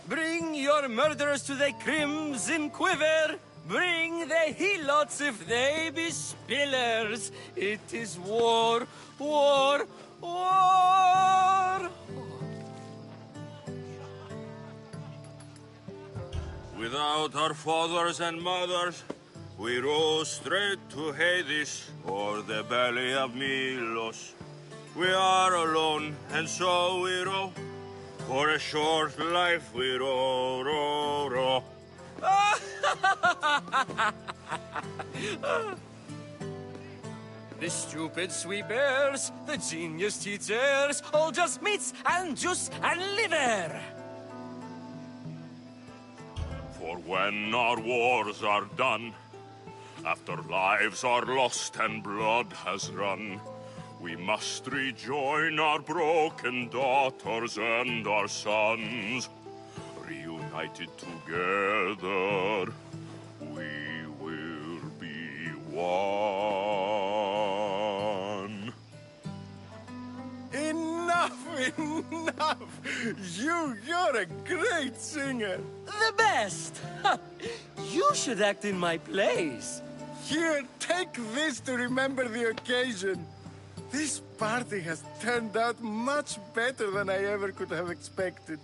Bring your murderers to the crimson quiver. Bring the helots if they be spillers. It is war, war, war. Without our fathers and mothers, we row straight to Hades or the belly of Milos. We are alone, and so we row. For a short life we row, row, row. The stupid sweepers, the genius teachers, all just meats and juice and liver. For when our wars are done, after lives are lost and blood has run, we must rejoin our broken daughters and our sons. Reunited together, we will be one. Enough, enough! You're a great singer. The best! You should act in my plays. Here, take this to remember the occasion. This party has turned out much better than I ever could have expected.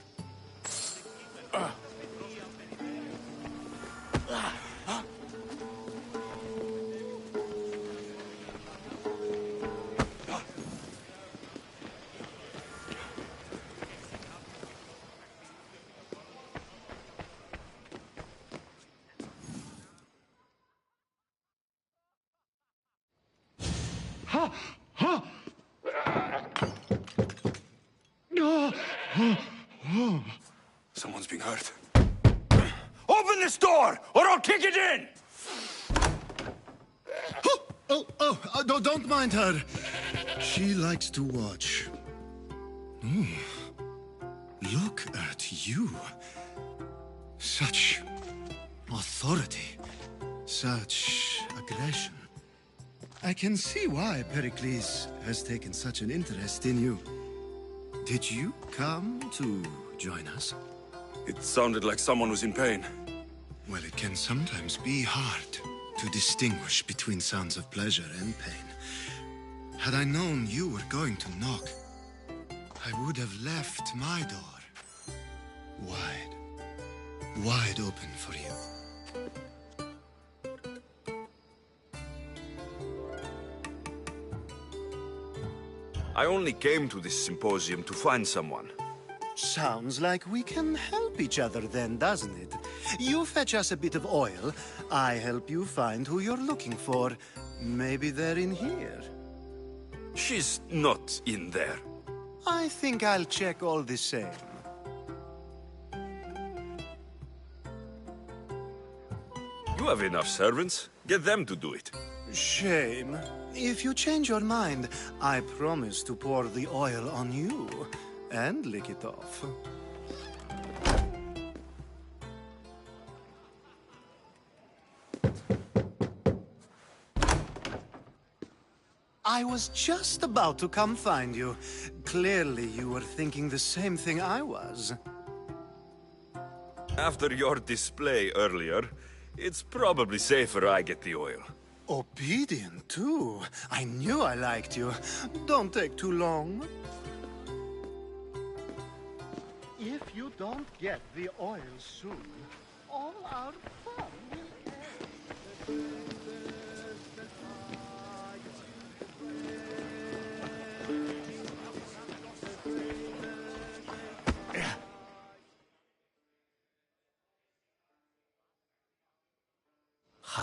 Someone's being hurt. Open this door, or I'll kick it in! Don't mind her. She likes to watch. Oh, look at you. Such authority. Such aggression. I can see why Pericles has taken such an interest in you. Did you come to join us? It sounded like someone was in pain. Well, it can sometimes be hard to distinguish between sounds of pleasure and pain. Had I known you were going to knock, I would have left my door wide open for you. I only came to this symposium to find someone. Sounds like we can help each other then, doesn't it? You fetch us a bit of oil, I help you find who you're looking for. Maybe they're in here. She's not in there. I think I'll check all the same. You have enough servants. Get them to do it. Shame. If you change your mind, I promise to pour the oil on you and lick it off. I was just about to come find you. Clearly, you were thinking the same thing I was. After your display earlier, it's probably safer I get the oil. Obedient, too. I knew I liked you. Don't take too long. If you don't get the oil soon, all our fun will end.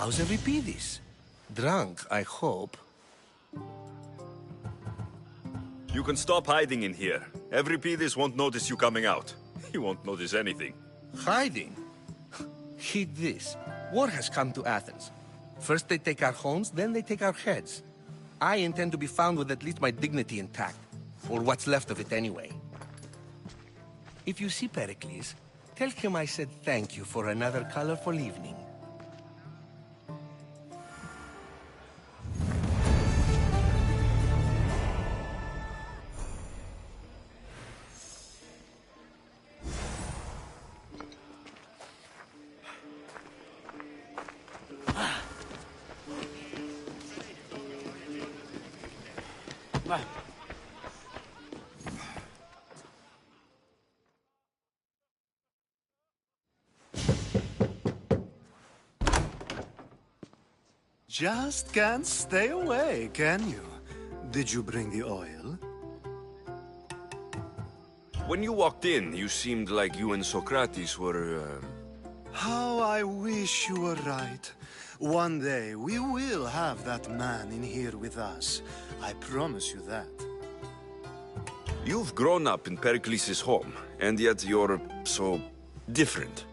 How's Euripides? Drunk, I hope. You can stop hiding in here. Euripides won't notice you coming out. He won't notice anything. Hiding? Heed this. War has come to Athens. First they take our homes, then they take our heads. I intend to be found with at least my dignity intact. Or what's left of it anyway. If you see Pericles, tell him I said thank you for another colorful evening. Just can't stay away, can you? Did you bring the oil? When you walked in, you seemed like you and Socrates were, How I wish you were right. One day, we will have that man in here with us. I promise you that. You've grown up in Pericles' home, and yet you're so different.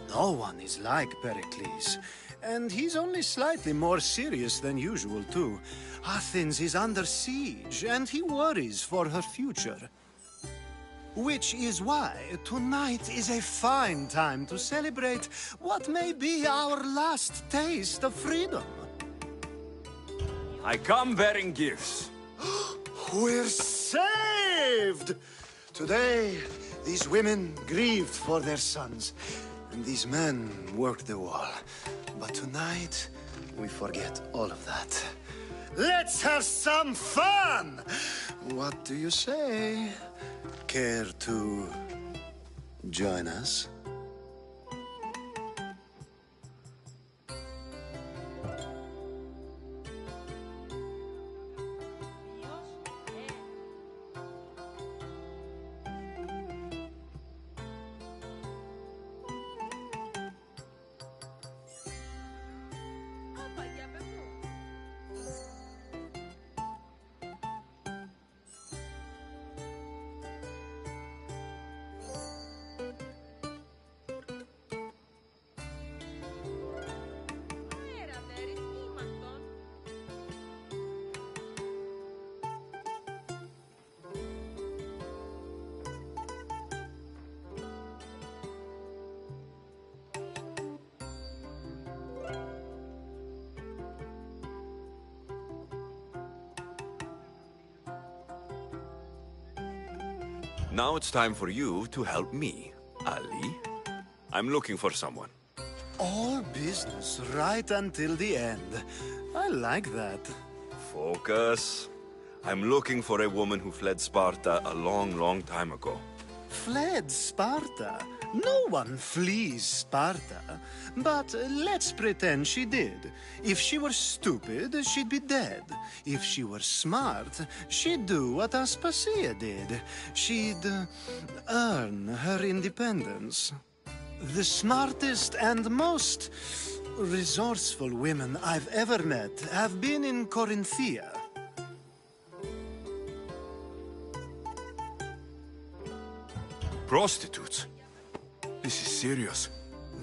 No one is like Pericles. And he's only slightly more serious than usual, too. Athens is under siege, and he worries for her future. Which is why tonight is a fine time to celebrate what may be our last taste of freedom. I come bearing gifts. We're saved! Today, these women grieved for their sons, and these men worked the wall. But tonight, we forget all of that. Let's have some fun! What do you say? Care to join us? Now it's time for you to help me, Ali. I'm looking for someone. All business right until the end. I like that. Focus. I'm looking for a woman who fled Sparta a long, long time ago. Fled Sparta? No one flees Sparta. But let's pretend she did. If she were stupid, she'd be dead. If she were smart, she'd do what Aspasia did. She'd earn her independence. The smartest and most resourceful women I've ever met have been in Corinthia. Prostitutes? This is serious.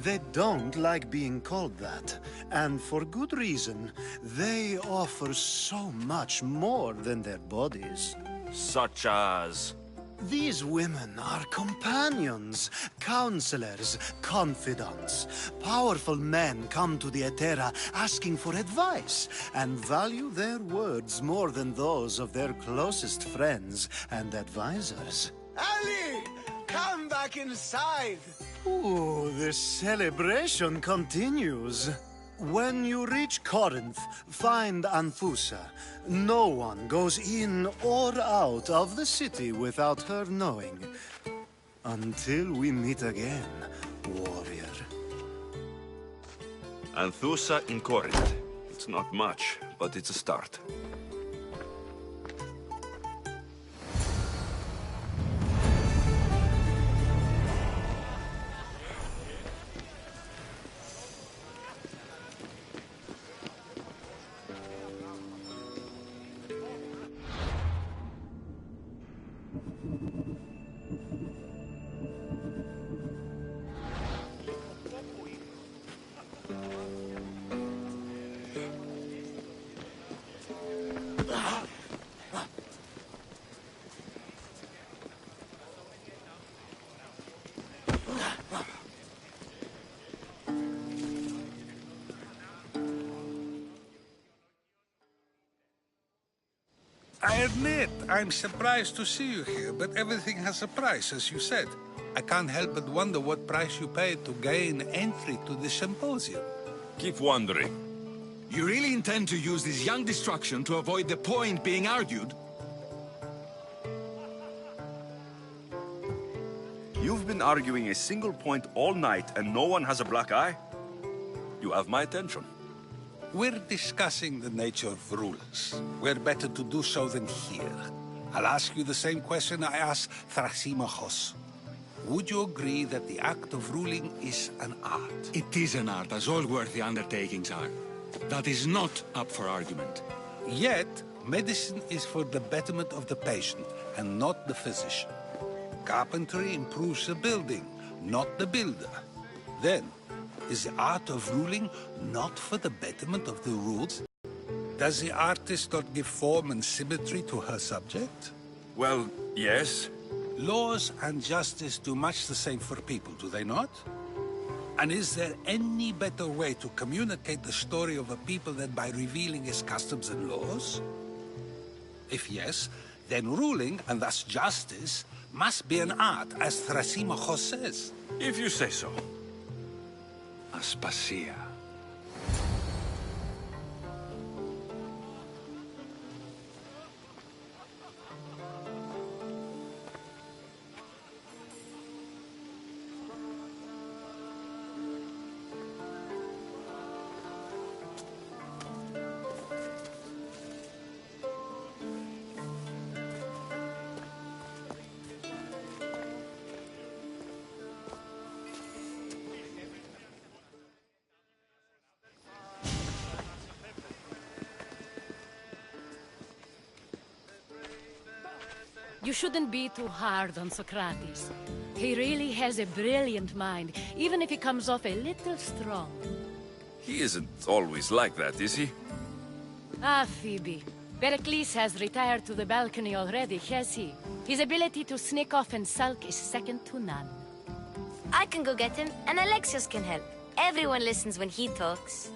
They don't like being called that, and for good reason. They offer so much more than their bodies. Such as? These women are companions, counselors, confidants. Powerful men come to the Etera asking for advice, and value their words more than those of their closest friends and advisors. Ali! Come back inside! Ooh, the celebration continues. When you reach Corinth, find Anthusa. No one goes in or out of the city without her knowing. Until we meet again, warrior. Anthusa in Corinth. It's not much, but it's a start. I admit, I'm surprised to see you here, but everything has a price, as you said. I can't help but wonder what price you paid to gain entry to the symposium. Keep wondering. You really intend to use this young destruction to avoid the point being argued? You've been arguing a single point all night and no one has a black eye? You have my attention. We're discussing the nature of rulers. Where better to do so than here? I'll ask you the same question I asked Thrasimachos. Would you agree that the act of ruling is an art? It is an art, as all worthy undertakings are. That is not up for argument. Yet, medicine is for the betterment of the patient, and not the physician. Carpentry improves the building, not the builder. Then, is the art of ruling not for the betterment of the rules? Does the artist not give form and symmetry to her subject? Well, yes. Laws and justice do much the same for people, do they not? And is there any better way to communicate the story of a people than by revealing its customs and laws? If yes, then ruling, and thus justice, must be an art, as Thrasimachos says. If you say so. Aspasia. You shouldn't be too hard on Socrates. He really has a brilliant mind, even if he comes off a little strong. He isn't always like that, is he? Ah, Phoebe. Pericles has retired to the balcony already, has he? His ability to sneak off and sulk is second to none. I can go get him, and Alexios can help. Everyone listens when he talks.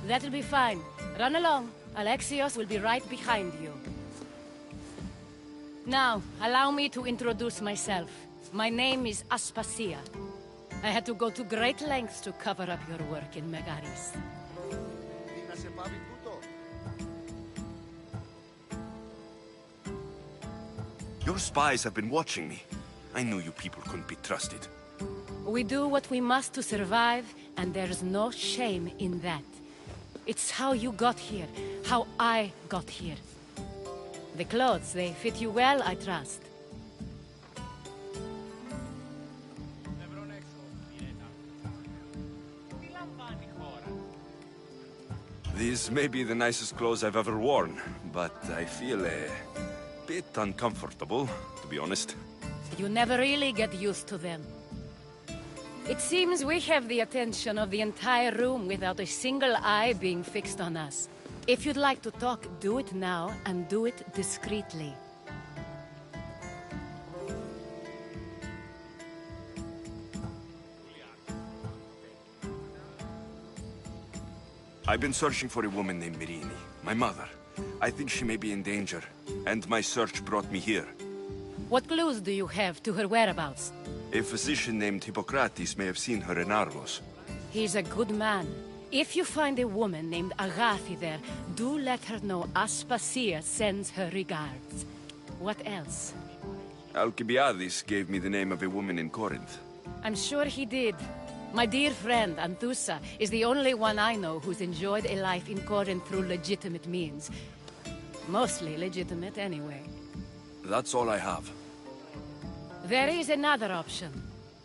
That'll be fine. Run along. Alexios will be right behind you. Now, allow me to introduce myself. My name is Aspasia. I had to go to great lengths to cover up your work in Megaris. Your spies have been watching me. I knew you people couldn't be trusted. We do what we must to survive, and there's no shame in that. It's how you got here, how I got here. The clothes, they fit you well, I trust. These may be the nicest clothes I've ever worn, but I feel a bit uncomfortable, to be honest. You never really get used to them. It seems we have the attention of the entire room without a single eye being fixed on us. If you'd like to talk, do it now, and do it discreetly. I've been searching for a woman named Mirini, my mother. I think she may be in danger, and my search brought me here. What clues do you have to her whereabouts? A physician named Hippocrates may have seen her in Argos. He's a good man. If you find a woman named Agathi there, do let her know Aspasia sends her regards. What else? Alcibiades gave me the name of a woman in Corinth. I'm sure he did. My dear friend, Anthusa, is the only one I know who's enjoyed a life in Corinth through legitimate means. Mostly legitimate, anyway. That's all I have. There is another option.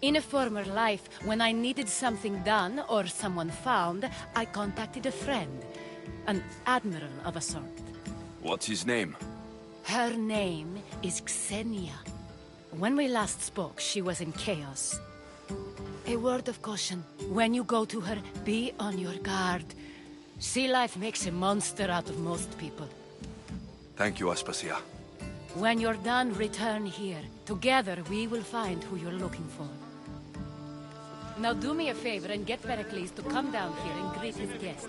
In a former life, when I needed something done or someone found, I contacted a friend. An admiral of a sort. What's his name? Her name is Xenia. When we last spoke, she was in chaos. A word of caution. When you go to her, be on your guard. Sea life makes a monster out of most people. Thank you, Aspasia. When you're done, return here. Together, we will find who you're looking for. Now do me a favor and get Pericles to come down here and greet his guests.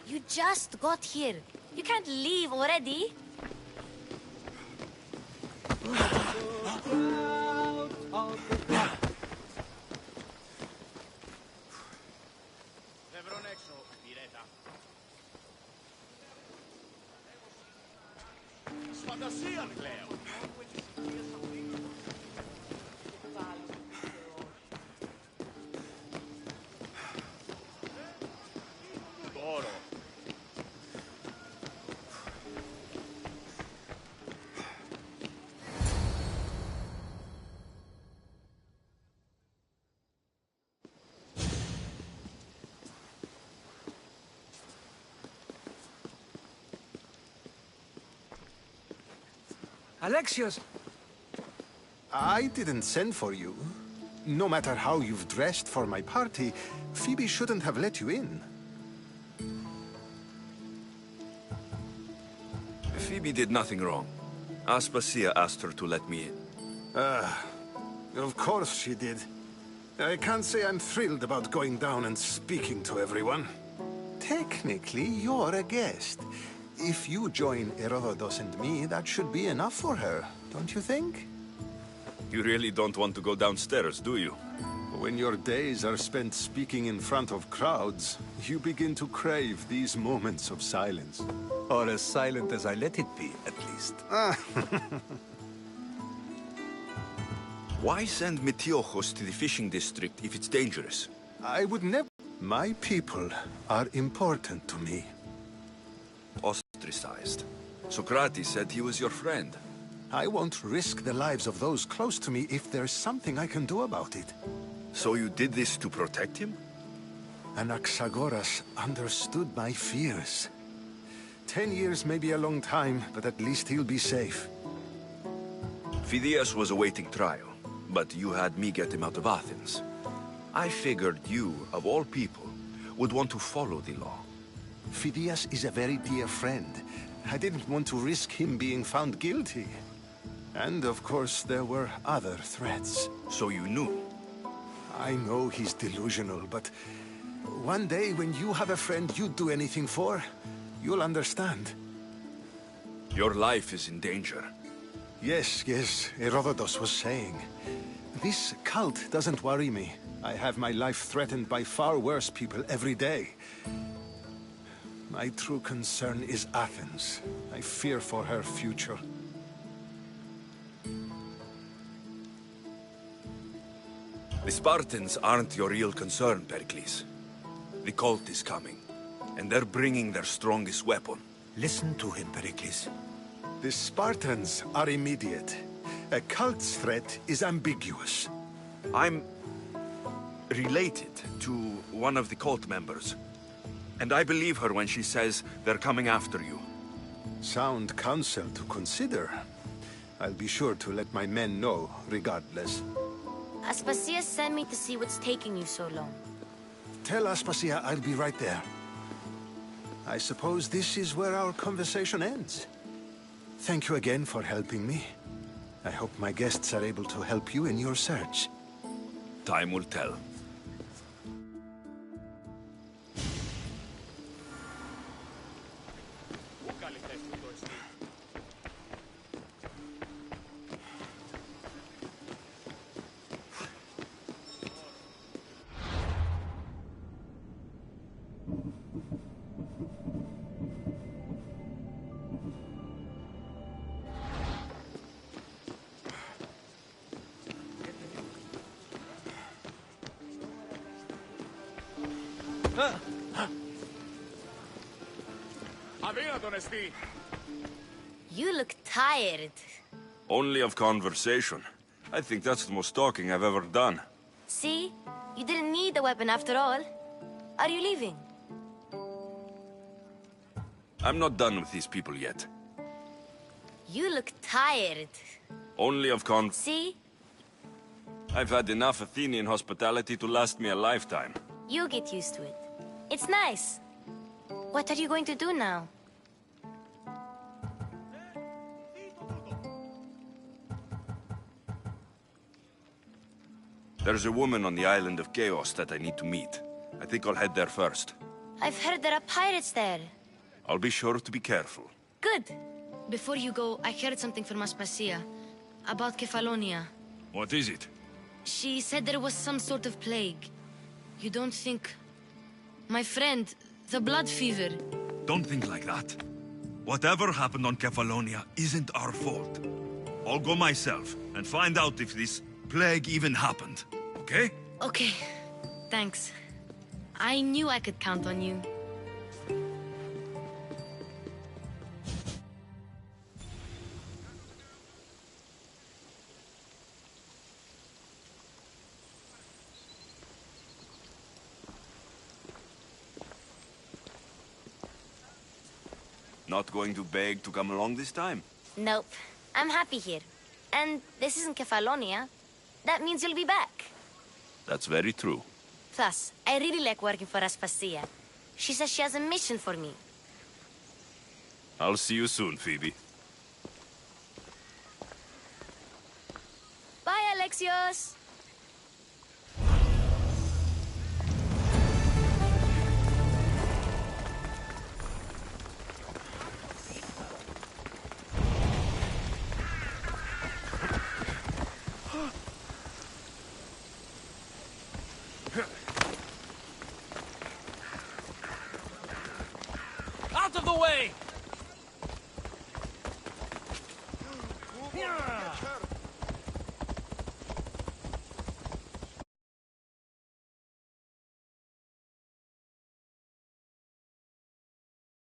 You just got here. You can't leave already. Alexios! I didn't send for you. No matter how you've dressed for my party, Phoebe shouldn't have let you in. Phoebe did nothing wrong. Aspasia asked her to let me in. Of course she did. I can't say I'm thrilled about going down and speaking to everyone. Technically, you're a guest. If you join Herodotus and me, that should be enough for her, don't you think? You really don't want to go downstairs, do you? When your days are spent speaking in front of crowds, you begin to crave these moments of silence. Or as silent as I let it be, at least. Why send Metiochos to the fishing district if it's dangerous? I would never... My people are important to me. Ostracized. Socrates said he was your friend. I won't risk the lives of those close to me if there's something I can do about it. So you did this to protect him? Anaxagoras understood my fears. 10 years may be a long time, but at least he'll be safe. Phidias was awaiting trial, but you had me get him out of Athens. I figured you, of all people, would want to follow the law. Phidias is a very dear friend. I didn't want to risk him being found guilty. And of course, there were other threats. So you knew? I know he's delusional, but one day when you have a friend you'd do anything for, you'll understand. Your life is in danger. Yes, Herodotus was saying. This cult doesn't worry me. I have my life threatened by far worse people every day. My true concern is Athens. I fear for her future. The Spartans aren't your real concern, Pericles. The cult is coming, and they're bringing their strongest weapon. Listen to him, Pericles. The Spartans are immediate. A cult's threat is ambiguous. I'm related to one of the cult members. And I believe her when she says they're coming after you. Sound counsel to consider. I'll be sure to let my men know, regardless. Aspasia sent me to see what's taking you so long. Tell Aspasia I'll be right there. I suppose this is where our conversation ends. Thank you again for helping me. I hope my guests are able to help you in your search. Time will tell. You look tired. Only of conversation. I think that's the most talking I've ever done. See? You didn't need the weapon after all. Are you leaving? I'm not done with these people yet. You look tired. Only of See? I've had enough Athenian hospitality to last me a lifetime. You get used to it. It's nice. What are you going to do now? There's a woman on the island of Chaos that I need to meet. I think I'll head there first. I've heard there are pirates there. I'll be sure to be careful. Good. Before you go, I heard something from Aspasia. About Kefalonia. What is it? She said there was some sort of plague. You don't think... My friend, the blood fever. Don't think like that. Whatever happened on Kefalonia isn't our fault. I'll go myself and find out if this plague even happened, okay? Okay. Thanks. I knew I could count on you. Not going to beg to come along this time? Nope. I'm happy here. And this isn't Kefalonia. That means you'll be back. That's very true. Plus, I really like working for Aspasia. She says she has a mission for me. I'll see you soon, Phoebe. Bye, Alexios! Out of the way!